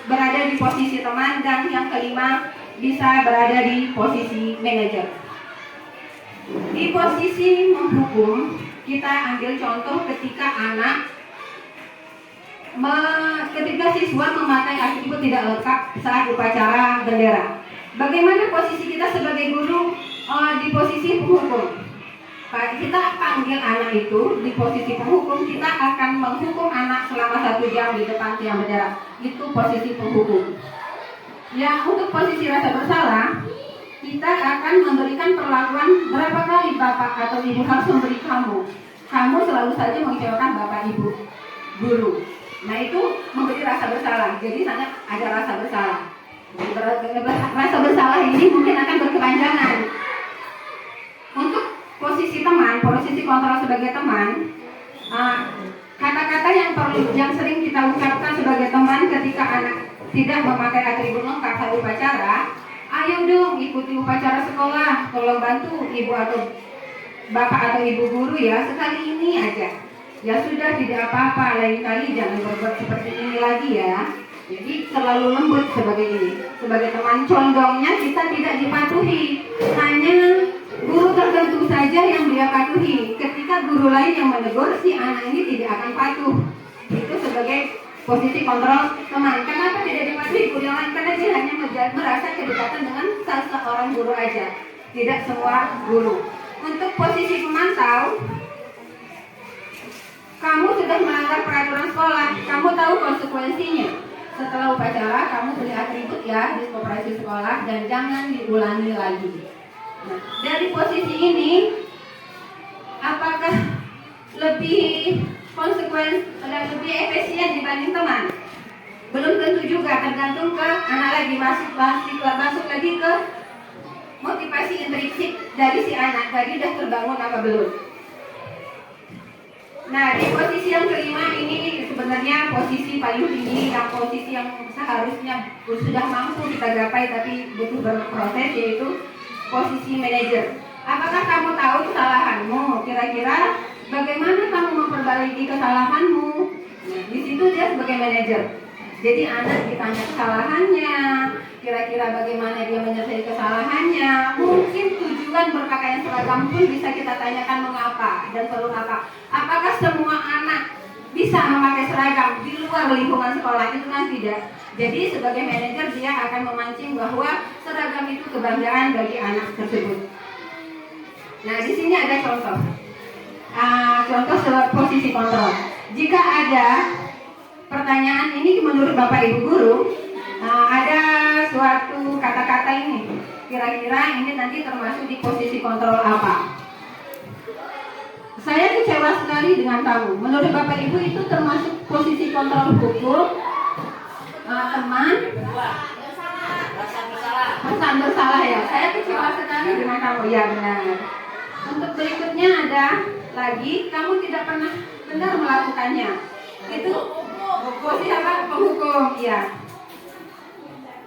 berada di posisi teman, dan yang kelima bisa berada di posisi manajer. Di posisi menghukum, kita ambil contoh ketika ketika siswa memakai atribut tidak lengkap saat upacara bendera. Bagaimana posisi kita sebagai guru di posisi penghukum? Kita panggil anak itu di posisi penghukum, kita akan menghukum anak selama 1 jam di depan tiang bendera. Itu posisi penghukum. Ya, untuk posisi rasa bersalah, kita akan memberikan perlakuan berapa kali bapak atau ibu harus memberi kamu. Kamu selalu saja mengecewakan bapak ibu, guru. Nah, itu memberi rasa bersalah. Jadi sana ada rasa bersalah. Rasa bersalah ini mungkin akan berkepanjangan. Untuk posisi teman, posisi kontrol sebagai teman, kata-kata yang sering kita ucapkan sebagai teman ketika anak tidak memakai atribut lengkap saat upacara, ayo dong ikuti upacara sekolah, tolong bantu ibu atau bapak atau ibu guru ya, sekali ini aja. Ya sudah, tidak apa-apa, lain kali jangan berbuat seperti ini lagi ya. Jadi selalu lembut sebagai ini. Sebagai teman condongnya kita tidak dipatuhi, hanya guru tertentu saja yang dia patuhi. Ketika guru lain yang menegur, si anak ini tidak akan patuh. Itu sebagai posisi kontrol teman. Kenapa tidak dipatuhi guru yang lain? Karena dia hanya merasa kedekatan dengan salah seorang guru aja, tidak semua guru. Untuk posisi pemantau, kamu sudah melanggar peraturan sekolah, kamu tahu konsekuensinya. Setelah upacara, kamu beli atribut ya di koperasi sekolah dan jangan diulangi lagi. Nah, dari posisi ini, apakah lebih lebih efisien dibanding teman? Belum tentu juga, tergantung ke anak lagi masuk lagi ke motivasi intrinsik dari si anak tadi udah terbangun apa belum. Nah, di posisi yang kelima ini sebenarnya posisi paling tinggi, yang posisi yang seharusnya sudah mampu kita gapai tapi butuh berproses, yaitu posisi manajer. Apakah kamu tahu kesalahanmu? Kira-kira bagaimana kamu memperbaiki kesalahanmu? Nah, di situ dia sebagai manajer. Jadi anak ditanya kesalahannya, kira-kira bagaimana dia menyelesaikan kesalahannya. Mungkin tujuan berpakaian seragam pun bisa kita tanyakan mengapa dan perlu apa. Apakah semua anak bisa memakai seragam di luar lingkungan sekolah? Itu kan tidak. Jadi sebagai manajer dia akan memancing bahwa seragam itu kebanggaan bagi anak tersebut. Nah, di sini ada contoh. Contoh posisi kontrol. Jika ada pertanyaan ini menurut Bapak Ibu guru, ada suatu kata-kata ini, kira-kira ini nanti termasuk di posisi kontrol apa? Saya kecewa sekali dengan kamu. Menurut Bapak Ibu itu termasuk posisi kontrol hukum, teman, perasaan bersalah ya. Saya kecewa sekali dengan kamu, ya benar. Untuk berikutnya ada lagi, kamu tidak pernah benar melakukannya. Itu posisi apa? Penghukum, ya.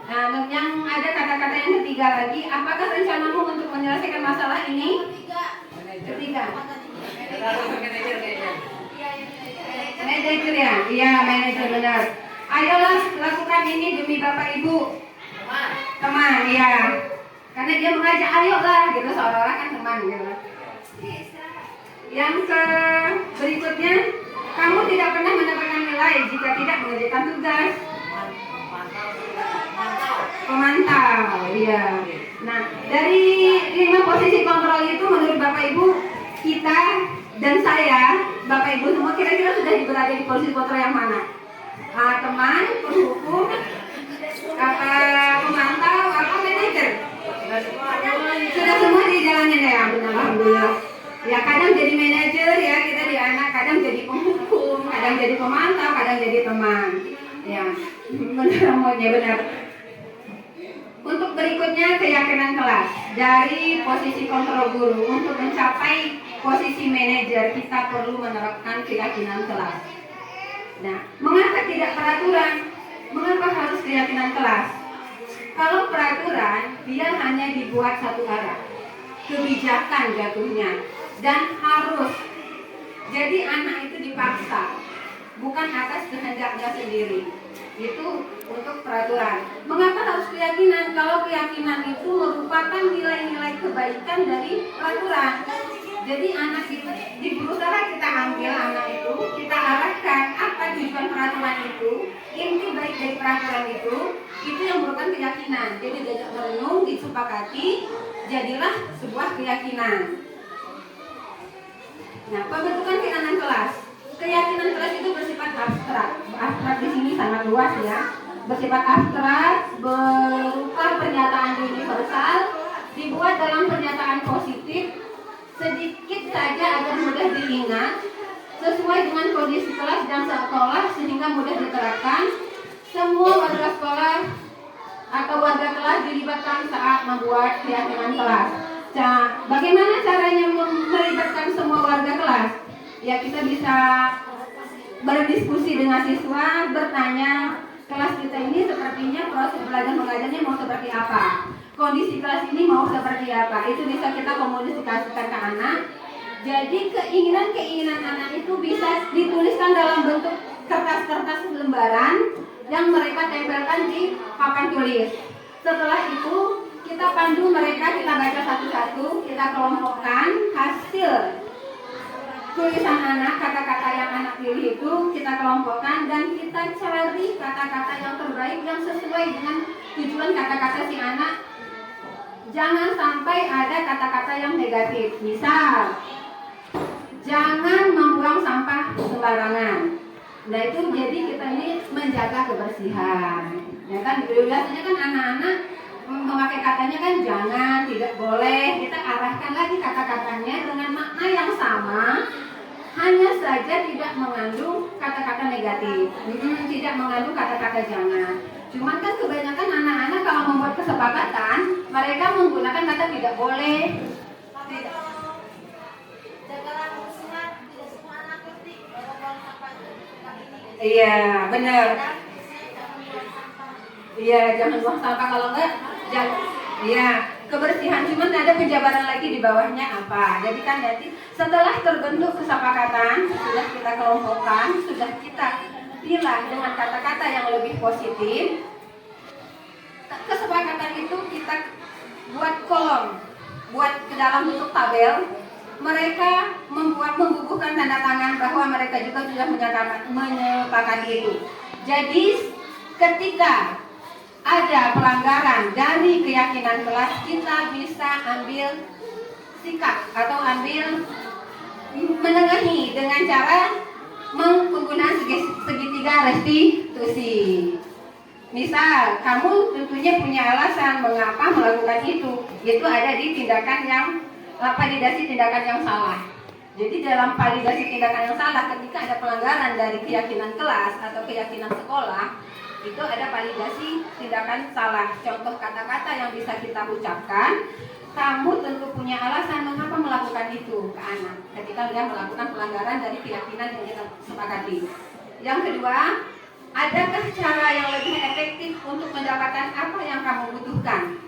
Nah, yang ada kata-kata yang ketiga lagi, apakah rencanamu untuk menyelesaikan masalah ini? Ketiga. Manajer ya? Iya, manajer benar. Ayolah lakukan ini demi Bapak Ibu. Teman, ya. Karena dia mengajak ayolah gitu, seolah-olah kan teman gitu. Yang berikutnya, kamu tidak pernah mendapatkan nilai jika tidak mengerjakan tugas. Pemantau, iya. Nah, dari 5 posisi kontrol itu menurut Bapak Ibu, kita dan saya, Bapak Ibu semua kira-kira sudah berada di posisi kontrol yang mana? Teman, penghukum, pemantau, apa manajer? Sudah semua dijalanin ya, benar, alhamdulillah. Ya, kadang jadi manajer ya, kita di anak, kadang jadi penghukum, kadang jadi pemantau, kadang jadi teman. Ya, benar. Untuk berikutnya, keyakinan kelas. Dari posisi kontrol guru, untuk mencapai posisi manajer, kita perlu menerapkan keyakinan kelas. Nah, mengapa tidak peraturan? Mengapa harus keyakinan kelas? Kalau peraturan, dia hanya dibuat satu arah, kebijakan jatuhnya, dan harus. Jadi anak itu dipaksa. bukan atas kehendaknya sendiri. Itu untuk peraturan. Mengapa harus keyakinan? Kalau keyakinan itu merupakan nilai-nilai kebaikan dari peraturan. Jadi anak itu berusaha kita ambil anak itu, kita arahkan apa tujuan peraturan itu, inti baik dari peraturan itu yang merupakan keyakinan. Jadi diajak merenung, disepakati, jadilah sebuah keyakinan. Nah, pembentukan keyakinan kelas. Keyakinan kelas itu bersifat abstrak. Abstrak di sini sangat luas ya. Bersifat abstrak, berupa pernyataan universal, dibuat dalam pernyataan positif, sedikit saja agar mudah diingat, sesuai dengan kondisi kelas dan sekolah sehingga mudah diterapkan. Semua warga sekolah atau warga kelas dilibatkan saat membuat keyakinan kelas. Nah, bagaimana caranya melibatkan semua warga kelas? Ya, kita bisa berdiskusi dengan siswa, bertanya, kelas kita ini sepertinya proses belajar mengajarnya mau seperti apa? Kondisi kelas ini mau seperti apa? Itu bisa kita komunikasikan ke anak. Jadi keinginan-keinginan anak itu bisa dituliskan dalam bentuk kertas-kertas lembaran yang mereka tempelkan di papan tulis. Setelah itu kita pandu mereka, kita baca satu-satu, kita kelompokkan hasil tulisan anak, kata-kata yang anak pilih itu kita kelompokkan dan kita cari kata-kata yang terbaik yang sesuai dengan tujuan kata-kata si anak. Jangan sampai ada kata-kata yang negatif. Misal, jangan membuang sampah sembarangan. Nah itu jadi kita ini menjaga kebersihan. Ya kan biasanya kan anak-anak memakai katanya kan jangan, tidak boleh. Kita arahkan lagi kata-katanya dengan makna yang sama, hanya saja tidak mengandung kata-kata negatif, tidak mengandung kata-kata jangan. Cuman kan kebanyakan anak-anak kalau membuat kesepakatan, mereka menggunakan kata tidak boleh. Tidak. Iya, benar. Iya, jangan buang sampah, kalau enggak jangan. Iya, kebersihan. Cuman ada penjabaran lagi di bawahnya apa. Jadi kan nanti setelah terbentuk kesepakatan, sudah kita kelompokkan, sudah kita pilah dengan kata-kata yang lebih positif. Kesepakatan itu kita buat kolom, buat ke dalam bentuk tabel. Mereka membubuhkan tanda tangan bahwa mereka juga sudah menyepakati itu. Jadi ketika ada pelanggaran dari keyakinan kelas, kita bisa ambil sikap atau ambil menengahi dengan cara menggunakan segitiga restitusi. Misal, kamu tentunya punya alasan mengapa melakukan itu ada di tindakan yang validasi tindakan yang salah. Jadi dalam validasi tindakan yang salah, ketika ada pelanggaran dari keyakinan kelas atau keyakinan sekolah, itu ada validasi tindakan salah. Contoh kata-kata yang bisa kita ucapkan, kamu tentu punya alasan mengapa melakukan itu ke anak ketika dia melakukan pelanggaran dari keyakinan yang kita sepakati. Yang kedua, adakah cara yang lebih efektif untuk mendapatkan apa yang kamu butuhkan?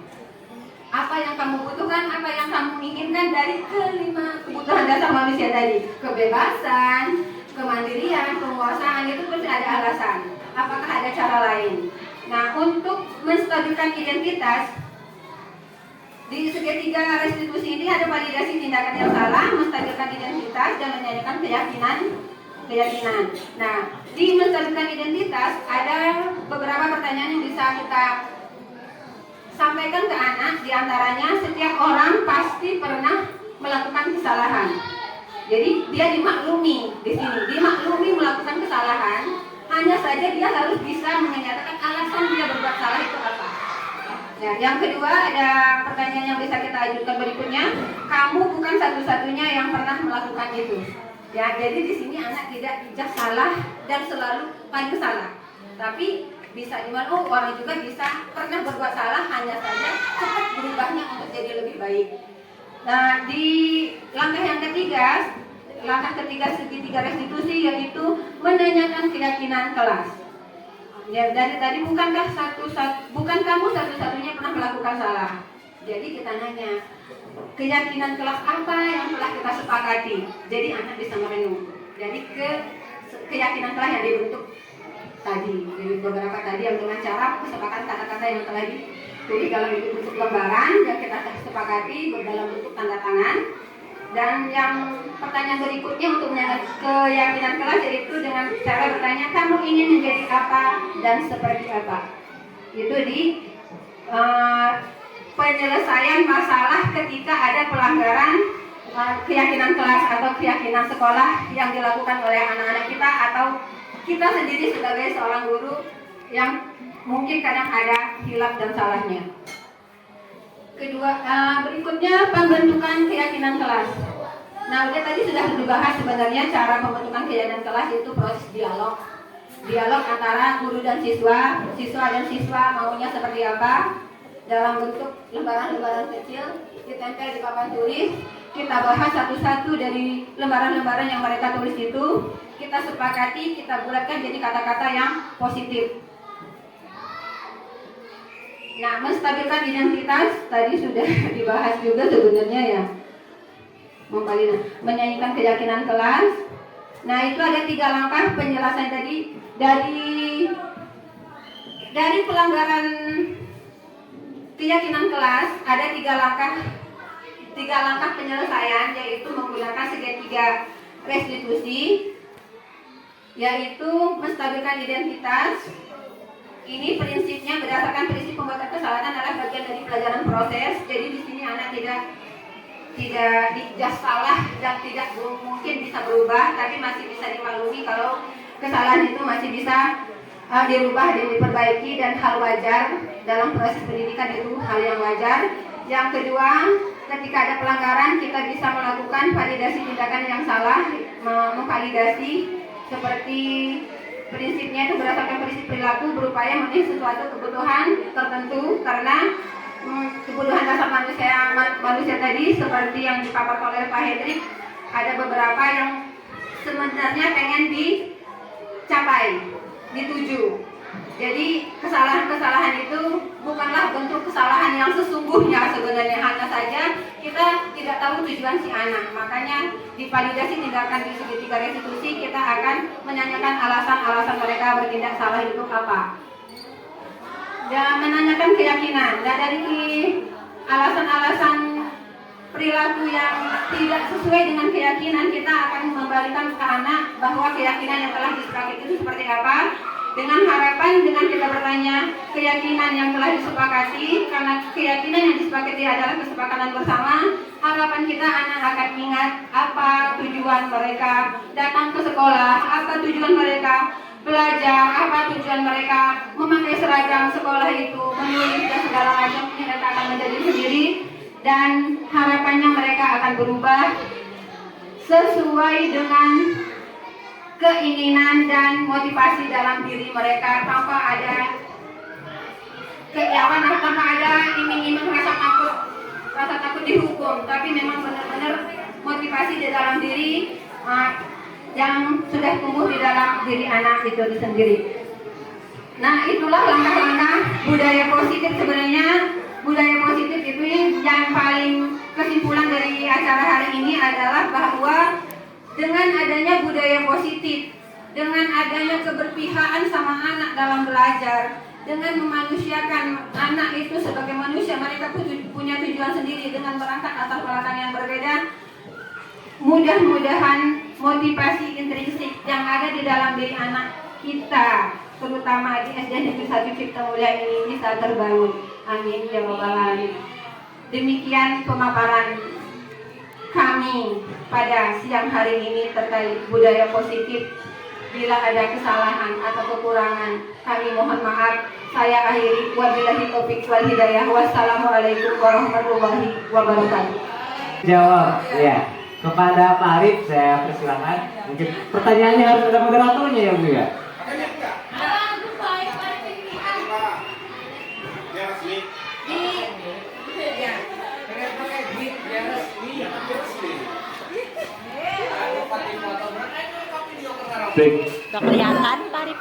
Apa yang kamu butuhkan, apa yang kamu inginkan dari kelima kebutuhan dasar manusia tadi. Kebebasan, kemandirian, penguasaan, itu pasti ada alasan. Apakah ada cara lain? Nah, untuk menstabilkan identitas, di segitiga restitusi ini ada validasi tindakan yang salah, menstabilkan identitas, dan menyanyikan keyakinan. Nah, di menstabilkan identitas ada beberapa pertanyaan yang bisa kita sampaikan ke anak. Di antaranya, setiap orang pasti pernah melakukan kesalahan. Jadi dia dimaklumi di sini, dimaklumi melakukan kesalahan. Hanya saja dia harus bisa menyatakan alasan dia berbuat salah itu apa. Nah, yang kedua ada pertanyaan yang bisa kita ajukan berikutnya. Kamu bukan satu-satunya yang pernah melakukan itu. Ya, jadi di sini anak tidak bijak salah dan selalu paling salah. Tapi bisa dimana orang juga bisa pernah berbuat salah, hanya saja cepat berubahnya untuk jadi lebih baik. Nah, di langkah ketiga segitiga restitusi yaitu menanyakan keyakinan kelas. Ya, dari tadi bukan kamu satu-satunya pernah melakukan salah. Jadi kita nanya, keyakinan kelas apa yang telah kita sepakati? Jadi anak bisa merenung. Jadi keyakinan kelas yang dibentuk tadi. Jadi beberapa tadi yang dengan cara kesepakatan kata-kata yang telah ditulis dalam bentuk lembaran yang kita sepakati dalam bentuk tanda tangan. Dan yang pertanyaan berikutnya untuk menyangkut keyakinan kelas yaitu dengan cara bertanya, kamu ingin menjadi apa dan seperti apa. Itu di penyelesaian masalah ketika ada pelanggaran keyakinan kelas atau keyakinan sekolah yang dilakukan oleh anak-anak kita atau kita sendiri sebagai seorang guru yang mungkin kadang ada hilaf dan salahnya. Kedua, berikutnya pembentukan keyakinan kelas. Nah, udah tadi sudah dibahas sebenarnya cara pembentukan keyakinan kelas itu proses dialog. Dialog antara guru dan siswa, siswa dan siswa maunya seperti apa dalam bentuk lembaran-lembaran kecil ditempel di papan tulis. Kita bahas satu-satu dari lembaran-lembaran yang mereka tulis itu, kita sepakati, kita bulatkan jadi kata-kata yang positif. Nah, menstabilkan identitas tadi sudah dibahas juga sebenarnya ya. Menyanyikan keyakinan kelas. Nah, itu ada 3 langkah penjelasan tadi dari pelanggaran keyakinan kelas ada 3 langkah penyelesaian, yaitu menggunakan segitiga restitusi, yaitu menstabilkan identitas. Ini prinsipnya berdasarkan prinsip pembuatan kesalahan adalah bagian dari pelajaran proses. Jadi di sini anak tidak dijudge salah dan tidak mungkin bisa berubah, tapi masih bisa dimaklumi kalau kesalahan itu masih bisa dirubah dan diperbaiki dan hal wajar dalam proses pendidikan, itu hal yang wajar. Yang kedua, ketika ada pelanggaran kita bisa melakukan validasi tindakan yang salah, memvalidasi seperti prinsipnya itu berdasarkan prinsip perilaku, berupaya memenuhi sesuatu kebutuhan tertentu karena kebutuhan dasar manusia tadi seperti yang dipaparkan oleh Pak Hendrik, ada beberapa yang sebenarnya pengen dicapai, dituju. Jadi kesalahan-kesalahan itu bukanlah bentuk kesalahan yang sesungguhnya sebenarnya, hanya saja kita tidak tahu tujuan si anak. Makanya di validasi tindakan di segitiga restitusi kita akan menanyakan alasan-alasan mereka bertindak salah itu apa. Dan menanyakan keyakinan. Dan dari alasan-alasan perilaku yang tidak sesuai dengan keyakinan, kita akan membalikan ke anak bahwa keyakinan yang telah disepakati itu seperti apa. Dengan harapan dengan kita bertanya keyakinan yang telah disepakati, karena keyakinan yang disepakati adalah kesepakatan bersama, harapan kita anak akan ingat apa tujuan mereka datang ke sekolah, apa tujuan mereka belajar, apa tujuan mereka memakai seragam sekolah itu, menulis dan segala macam ini akan menjadi sendiri, dan harapannya mereka akan berubah sesuai dengan keinginan dan motivasi dalam diri mereka, tanpa ada tanpa ada iming-iming rasa takut dihukum, tapi memang benar-benar motivasi di dalam diri yang sudah tumbuh di dalam diri anak itu sendiri. Nah, itulah langkah-langkah budaya positif. Sebenarnya budaya positif itu yang paling kesimpulan dari acara hari ini adalah bahwa dengan adanya budaya positif, dengan adanya keberpihakan sama anak dalam belajar, dengan memanusiakan anak itu sebagai manusia, mereka punya tujuan sendiri dengan berangkat atas belakang yang berbeda. Mudah-mudahan motivasi intrinsik yang ada di dalam diri anak kita, terutama di SD Negeri 1 Cipta Mulia ini bisa terbangun. Amin ya rabbal alamin. Demikian pemaparan kami pada siang hari ini terkait budaya positif. Bila ada kesalahan atau kekurangan, kami mohon maaf. Saya akhiri, wabillahi taufiq wal hidayah. Wassalamualaikum warahmatullahi wabarakatuh. Jawab, ya. Kepada Pak Arif saya persilakan. Mungkin pertanyaannya harus ada moderatornya ya Bu ya. Gak kelihatan Pak Arif.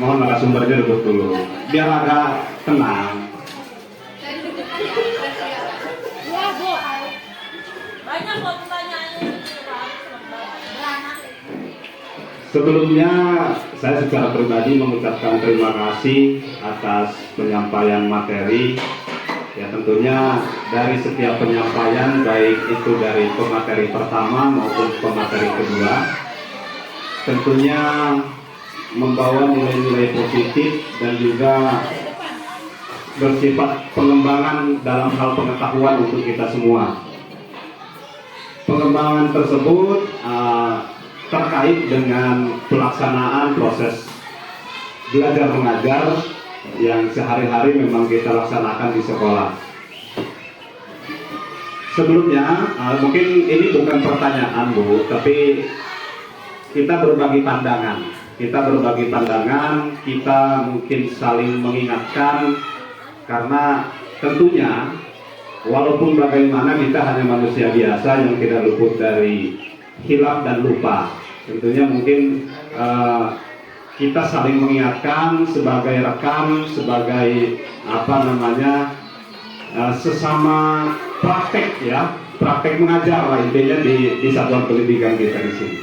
Mohon narasumbernya duduk dulu biar agak tenang. Iya Bu. Banyak kok pertanyaannya. Sebelumnya saya secara pribadi mengucapkan terima kasih atas penyampaian materi. Ya tentunya dari setiap penyampaian baik itu dari pemateri pertama maupun pemateri kedua tentunya membawa nilai-nilai positif dan juga bersifat pengembangan dalam hal pengetahuan untuk kita semua. Pengembangan tersebut terkait dengan pelaksanaan proses belajar mengajar yang sehari-hari memang kita laksanakan di sekolah. Sebelumnya, mungkin ini bukan pertanyaan Bu, tapi kita berbagi pandangan. Kita mungkin saling mengingatkan karena tentunya walaupun bagaimana kita hanya manusia biasa yang tidak luput dari hilaf dan lupa. Tentunya mungkin kita saling mengingatkan sebagai rekan, sebagai sesama praktek ya, praktek mengajar lah intinya di satuan pendidikan kita di sini.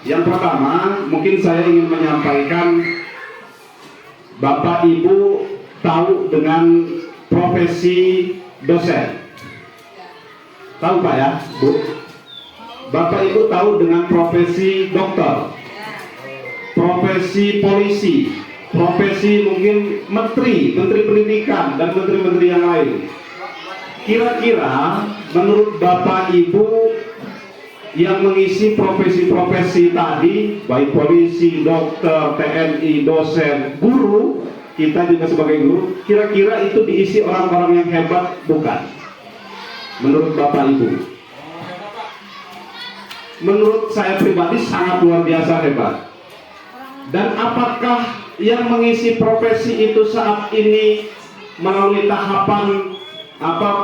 Yang pertama, mungkin saya ingin menyampaikan Bapak Ibu tahu dengan profesi dosen. Tahu Pak ya, Bu? Bapak Ibu tahu dengan profesi dokter, profesi polisi, profesi mungkin menteri pendidikan dan menteri-menteri yang lain. Kira-kira menurut Bapak Ibu yang mengisi profesi-profesi tadi, baik polisi, dokter, TNI, dosen, guru, kita juga sebagai guru, kira-kira itu diisi orang-orang yang hebat bukan? Menurut Bapak Ibu? Menurut saya pribadi sangat luar biasa hebat. Dan apakah yang mengisi profesi itu saat ini melalui tahapan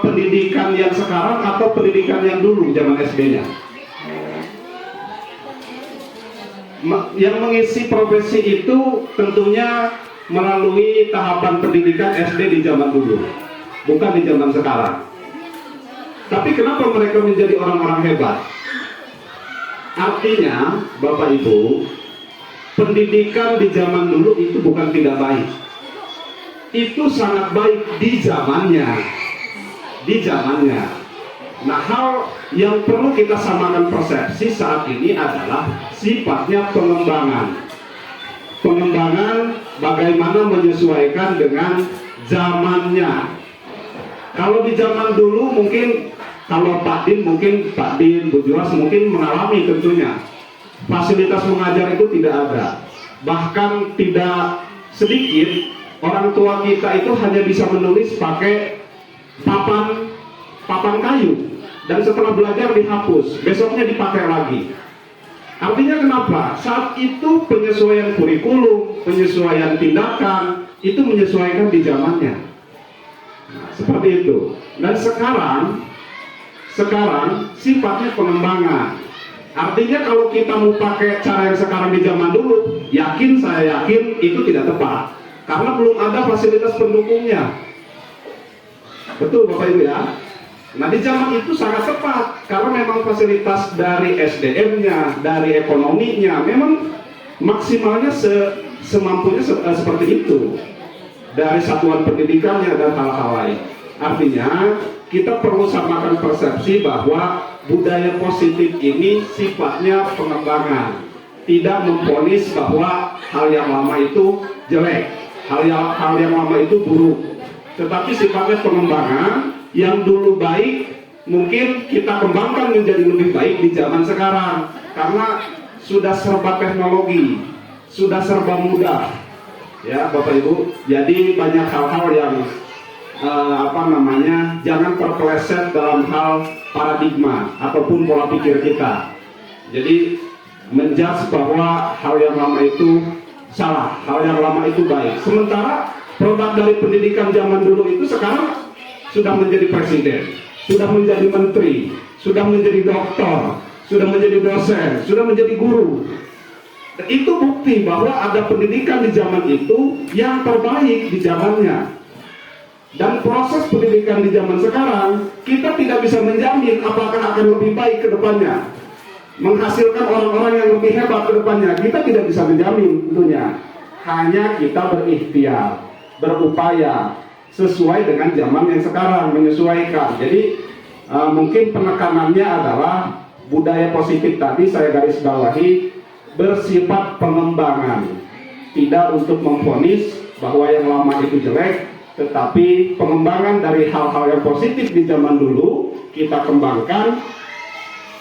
pendidikan yang sekarang atau pendidikan yang dulu zaman SD-nya? Yang mengisi profesi itu tentunya melalui tahapan pendidikan SD di zaman dulu, bukan di zaman sekarang. Tapi kenapa mereka menjadi orang-orang hebat? Artinya, Bapak Ibu, pendidikan di zaman dulu itu bukan tidak baik. Itu sangat baik di zamannya. Nah, hal yang perlu kita samakan persepsi saat ini adalah sifatnya pengembangan. Pengembangan bagaimana menyesuaikan dengan zamannya. Kalau di zaman dulu mungkin kalau Pak Din, Bu Juras mungkin mengalami tentunya fasilitas mengajar itu tidak ada. Bahkan tidak sedikit orang tua kita itu hanya bisa menulis pakai papan kayu dan setelah belajar dihapus, besoknya dipakai lagi. Artinya kenapa? Saat itu penyesuaian kurikulum, penyesuaian tindakan itu menyesuaikan di zamannya. Nah, seperti itu. Dan sekarang sifatnya pengembangan. Artinya kalau kita mau pakai cara yang sekarang di zaman dulu, saya yakin itu tidak tepat. Karena belum ada fasilitas pendukungnya. Betul Bapak Ibu ya? Nah di zaman itu sangat tepat. Karena memang fasilitas dari SDM-nya, dari ekonominya, memang maksimalnya semampunya seperti itu. Dari satuan pendidikannya dan hal-hal lain. Artinya kita perlu samakan persepsi bahwa budaya positif ini sifatnya pengembangan, tidak memvonis bahwa hal yang lama itu jelek, hal yang lama itu buruk, tetapi sifatnya pengembangan. Yang dulu baik mungkin kita kembangkan menjadi lebih baik di zaman sekarang karena sudah serba teknologi, sudah serba mudah ya Bapak Ibu. Jadi banyak hal-hal yang jangan terpeleset dalam hal paradigma ataupun pola pikir kita. Jadi menjudge bahwa hal yang lama itu salah, hal yang lama itu baik. Sementara produk dari pendidikan zaman dulu itu sekarang sudah menjadi presiden, sudah menjadi menteri, sudah menjadi dokter, sudah menjadi dosen, sudah menjadi guru. Dan itu bukti bahwa ada pendidikan di zaman itu yang terbaik di zamannya. Dan proses pendidikan di zaman sekarang, kita tidak bisa menjamin apakah akan lebih baik ke depannya. menghasilkan orang-orang yang lebih hebat ke depannya. Kita tidak bisa menjamin tentunya. Hanya kita berikhtiar, berupaya sesuai dengan zaman yang sekarang, menyesuaikan. Jadi mungkin penekanannya adalah budaya positif tadi saya garis bawahi bersifat pengembangan, tidak untuk memvonis bahwa yang lama itu jelek, tetapi pengembangan dari hal-hal yang positif di zaman dulu kita kembangkan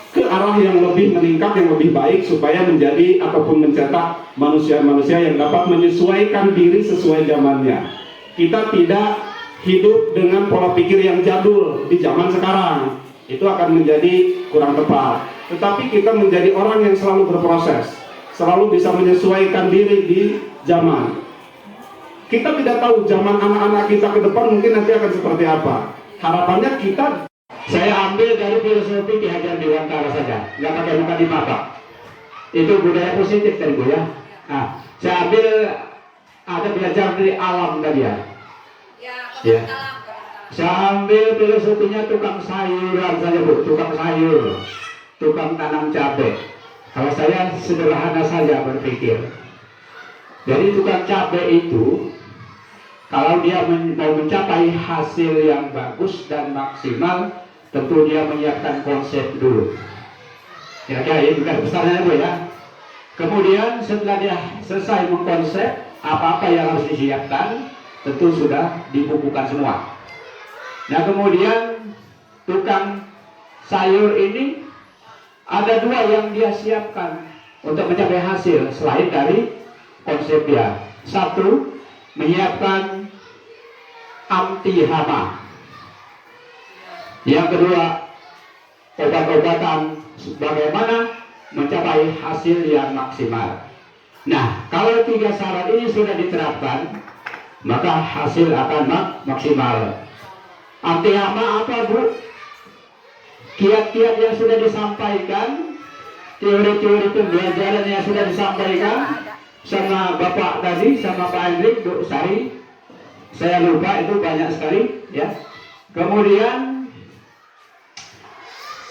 ke arah yang lebih meningkat, yang lebih baik, supaya menjadi ataupun mencetak manusia-manusia yang dapat menyesuaikan diri sesuai zamannya. Kita tidak hidup dengan pola pikir yang jadul di zaman sekarang, itu akan menjadi kurang tepat. Tetapi kita menjadi orang yang selalu berproses, selalu bisa menyesuaikan diri di zaman. Kita tidak tahu zaman anak-anak kita ke depan mungkin nanti akan seperti apa. Harapannya kita, saya ambil dari filosofi Ki Hajar Dewantara saja, nggak pakai muka di mata. Itu budaya positif tadi Bu ya. Nah, saya ambil ada belajar dari alam tadi ya. Ya. Saya ambil filosofinya tukang sayuran saja Bu, tukang sayur, tukang tanam cabai. Kalau saya sederhana saja berpikir. Jadi tukang cabai itu, kalau dia mau mencapai hasil yang bagus dan maksimal, tentu dia menyiapkan konsep dulu. Kira-kira itu kan besarnya Bu ya. Kemudian setelah dia selesai mengkonsep apa-apa yang harus disiapkan, tentu sudah dibukukan semua. Nah kemudian tukang sayur ini ada dua yang dia siapkan untuk mencapai hasil selain dari konsep dia. Satu, menyiapkan anti hama. Yang kedua, obat-obatan bagaimana mencapai hasil yang maksimal. Nah, kalau tiga syarat ini sudah diterapkan, maka hasil akan maksimal. Anti hama apa Bu? Kiat-kiat yang sudah disampaikan, teori-teori pembelajaran yang sudah disampaikan sama Bapak tadi, sama Pak Hendrik, Bu Sari, saya lupa itu banyak sekali ya. Kemudian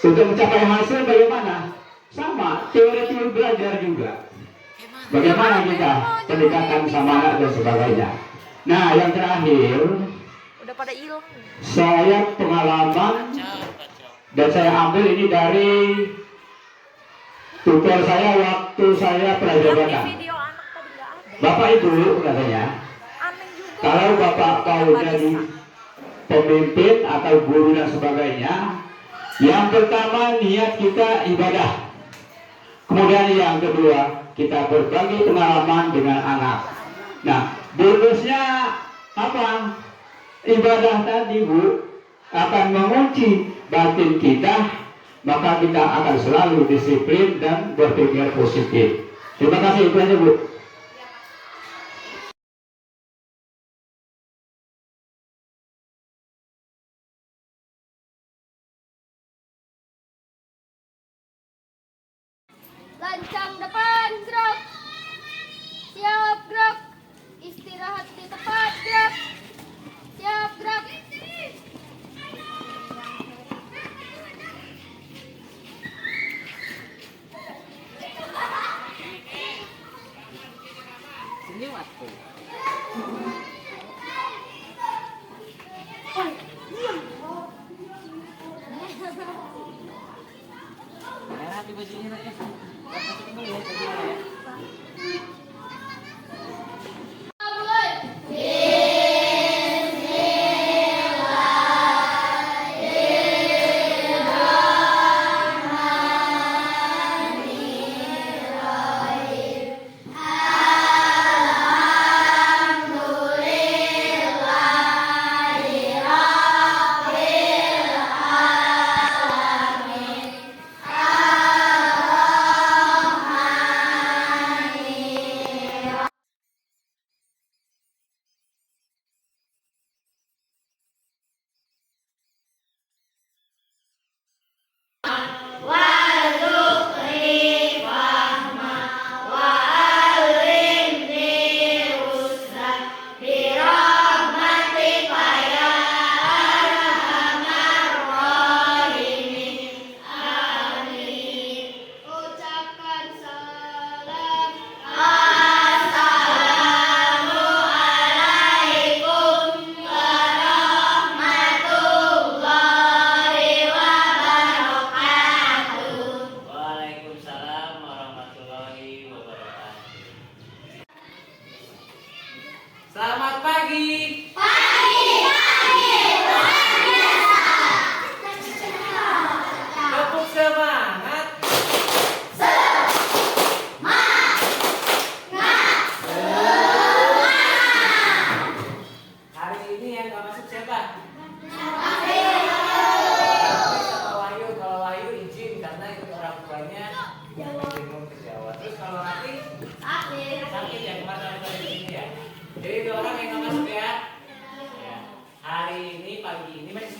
untuk mencapai hasil bagaimana? Sama, teori-teori belajar juga. Bagaimana kita pendekatan sama anak dan sebagainya. Nah, yang terakhir, Udah pada hilang. saya pengalaman dan saya ambil ini dari tutor saya waktu saya prajabatan. Video anak tadi nggak ada. Bapak Ibu katanya, Aneh juga. kalau Bapak mau jadi pemimpin atau guru dan sebagainya, yang pertama niat kita ibadah. Kemudian yang kedua, kita berbagi pengalaman dengan anak. Nah, bonusnya apa? Ibadah tadi Bu akan mengunci batin kita, maka kita akan selalu disiplin dan berpikir positif. Terima kasih, itu aja Bu. Lancang depan, gerak. Siap, gerak. Istirahat di tempat, gerak. Siap, gerak.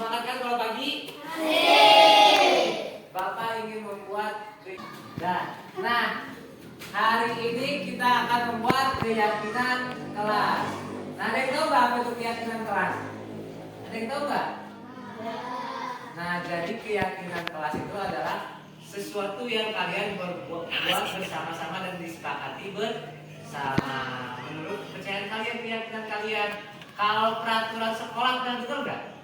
Sepakat kan kalau pagi? Bapak ingin membuat nah, hari ini kita akan membuat keyakinan kelas. Nah, ada yang tahu nggak apa itu keyakinan kelas? Ada yang tahu nggak? Nah, jadi keyakinan kelas itu adalah sesuatu yang kalian buat bersama-sama dan disepakati bersama. Menurut kepercayaan kalian, keyakinan kalian. Kalau peraturan sekolah pernah dengar nggak?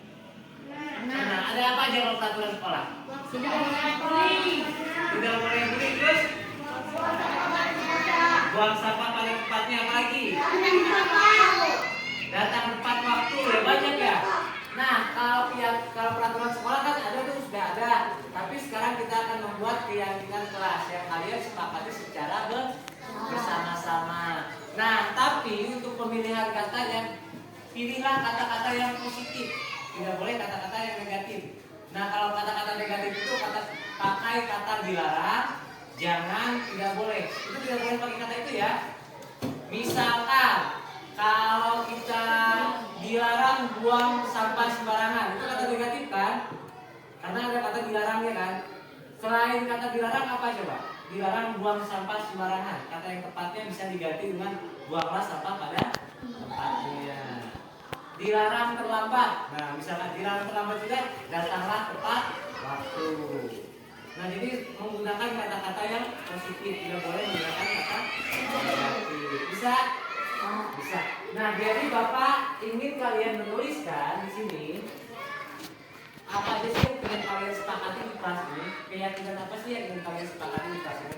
Nah, ada apa aja kalau peraturan sekolah? Tidak boleh bully, terus buang sampah pada tempatnya, apa lagi? Datang tepat waktu, ya banyak ya. Nah, kalau peraturan sekolah kan ada tuh, sudah ada. Tapi sekarang kita akan membuat keyakinan kelas yang kalian sepakati secara bersama-sama. Nah, tapi untuk pemilihan katanya, pilihlah kata-kata yang positif. Tidak boleh kata-kata yang negatif. Nah, kalau kata-kata negatif itu pakai kata dilarang, jangan, tidak boleh. Itu tidak boleh pakai kata itu ya. Misalkan kalau kita dilarang buang sampah sembarangan, itu kata negatif kan? Karena ada kata dilarangnya kan. Selain kata dilarang apa coba? Dilarang buang sampah sembarangan. Kata yang tepatnya bisa diganti dengan buanglah sampah pada tempatnya. Dilarang terlambat. Nah, misalkan dilarang terlambat juga, datanglah tepat waktu. Nah, jadi menggunakan kata-kata yang positif, tidak boleh menggunakan kata negatif. Bisa? Bisa. Nah, jadi Bapak ingin kalian menuliskan di sini apa aja sih yang ingin kalian sepakati di kelas ini? Keyakinan apa sih yang ingin kalian sepakati di kelas ini?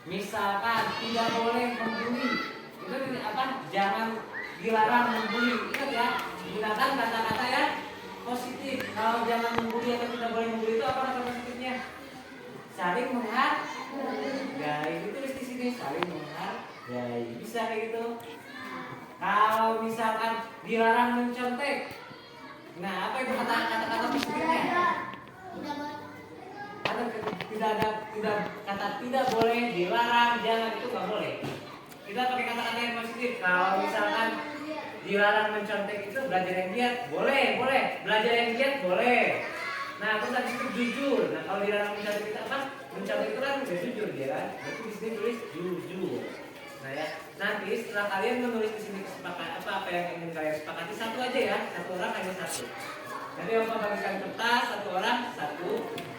Misalkan tidak boleh membuli. Itu apa? Jangan dilarang membuli. Ingat ya, gunakan kata-kata yang positif. Kalau jangan membuli atau tidak boleh membuli itu apa kata positifnya? Saling menghargai. Ditulis di sini, saling menghargai. Bisa kayak gitu. Kalau misalkan dilarang mencontek, nah apa itu kata-kata positifnya? Kata tidak boleh, dilarang, jangan, itu nggak boleh. Kita pakai kata-kata yang positif. Kalau misalkan dilarang mencontek itu belajar yang giat, boleh. Belajar yang giat boleh. Nah, terus habis itu jujur. Nah, kalau dilarang mencontek itu apa? Mencontek itu kan udah jujur dia kan. Berarti di sini tulis jujur. Nah ya, nanti setelah kalian menulis di sini kesepakatan apa yang ingin kalian sepakati, satu aja ya, satu orang hanya satu. Nanti Bapak bagikan kertas, satu orang satu.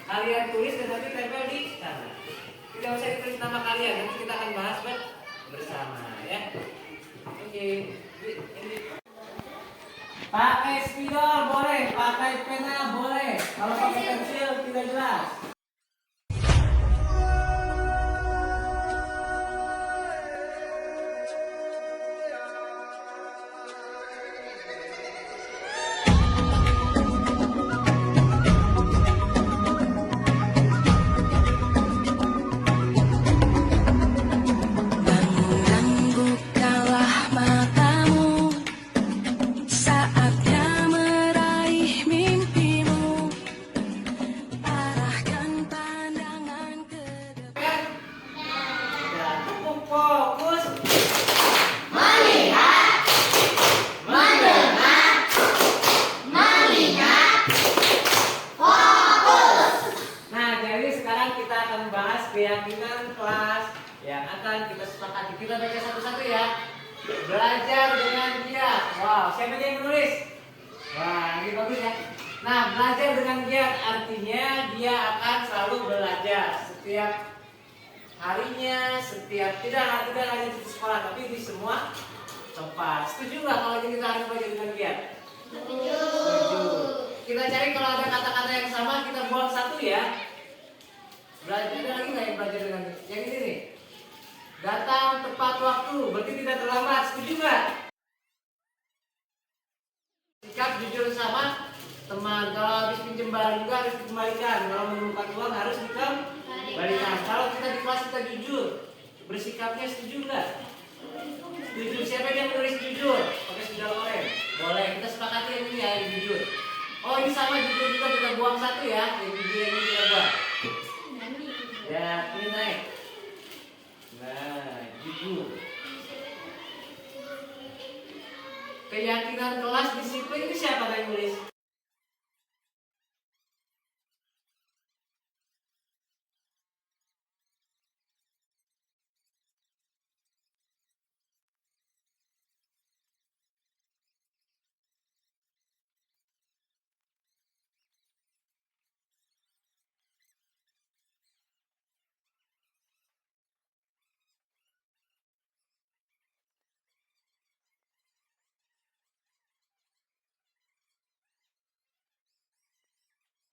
Kalian tulis dan nanti tempel di sana. Tidak usah ditulis nama kalian, nanti kita akan bahas bersama ya. Oke. Pakai spidol boleh, pakai pena boleh. Kalau pakai pensil tidak jelas. Bukalah matamu, saatnya meraih mimpimu. Arahkan pandangan ke depan. Sudah cukup fokus. Nah, jadi sekarang kita akan bahas keyakinan kelas yang akan kita sepakati. Kita baca satu-satu ya. Belajar dengan giat. Wow, siapa yang menulis? Wah, ini bagus ya. Nah, belajar dengan giat artinya dia akan selalu belajar setiap harinya, tidak hanya di sekolah tapi di semua tempat. Setuju nggak kalau kita harus belajar dengan giat? Setuju. Kita cari kalau ada kata-kata yang sama kita buang satu ya. Belajar lagi nggak yang belajar dengan yang ini nih. Datang tepat waktu, berarti tidak terlambat. Setuju nggak? Sikap jujur sama teman. Kalau habis pinjam barang juga harus dikembalikan. Kalau menemukan uang harus dikembalikan. Kalau kita di kelas kita jujur, bersikapnya setuju nggak? Setuju. Siapa yang menulis jujur? Pakai spidol oranye. Boleh. Kita sepakati yang ini ya, yang jujur. Oh, ini sama jujur juga, kita buang satu ya. Yang jujur ini kita buang. Ya, ini naik. Nah, jujur. Keyakinan kelas disiplin itu siapa yang nulis?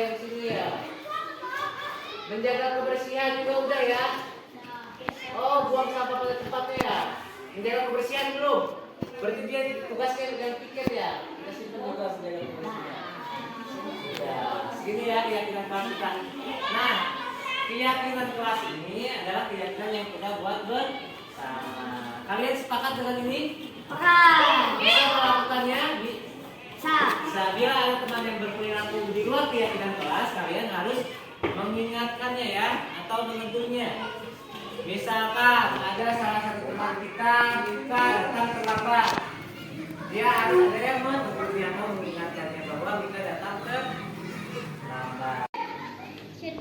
Yang sini ya. Menjaga kebersihan juga udah ya. Oh, buang sampah pada tempatnya ya. Menjaga kebersihan belum? Berarti dia ditugaskan dengan piket ya. Kita simpan juga menjaga kebersihan. Ya, segini ya keyakinan kelas kita. Nah, keyakinan kelas ini adalah keyakinan yang kita buat bersama. Kalian sepakat dengan ini? Bisa melakukannya? Bisa. Bila ada teman yang berperilaku di luar keyakinan kelas, kalian harus mengingatkannya ya, atau menegurnya. Misalkan ada salah satu teman kita minta datang terlambat, dia harus ada yang menegur dia, mengingatkannya bahwa kita datang terlambat.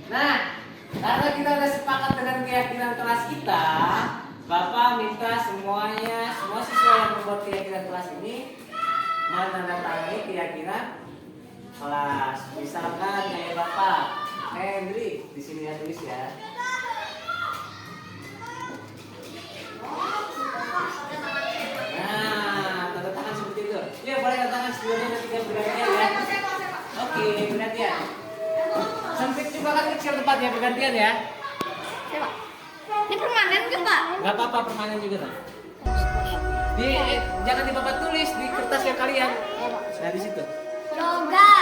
Nah, karena kita sudah sepakat dengan keyakinan kelas kita, Bapak minta semuanya, semua siswa yang membuat keyakinan kelas ini menandatangani keyakinan kelas. Misalkan kayak Bapak Hendri, di sini ya tulis ya. Nah, tanda tangan seperti itu. Ya boleh tanda tangan sebelumnya ketika bergantian ya. Oke, bergantian. Sempit juga kan kecil tempatnya, bergantian ya. Ini permanen ke Pak? Gak apa-apa, permanen juga kan. Jangan di papan tulis di kertas yang kalian. Nah di situ. Yoga.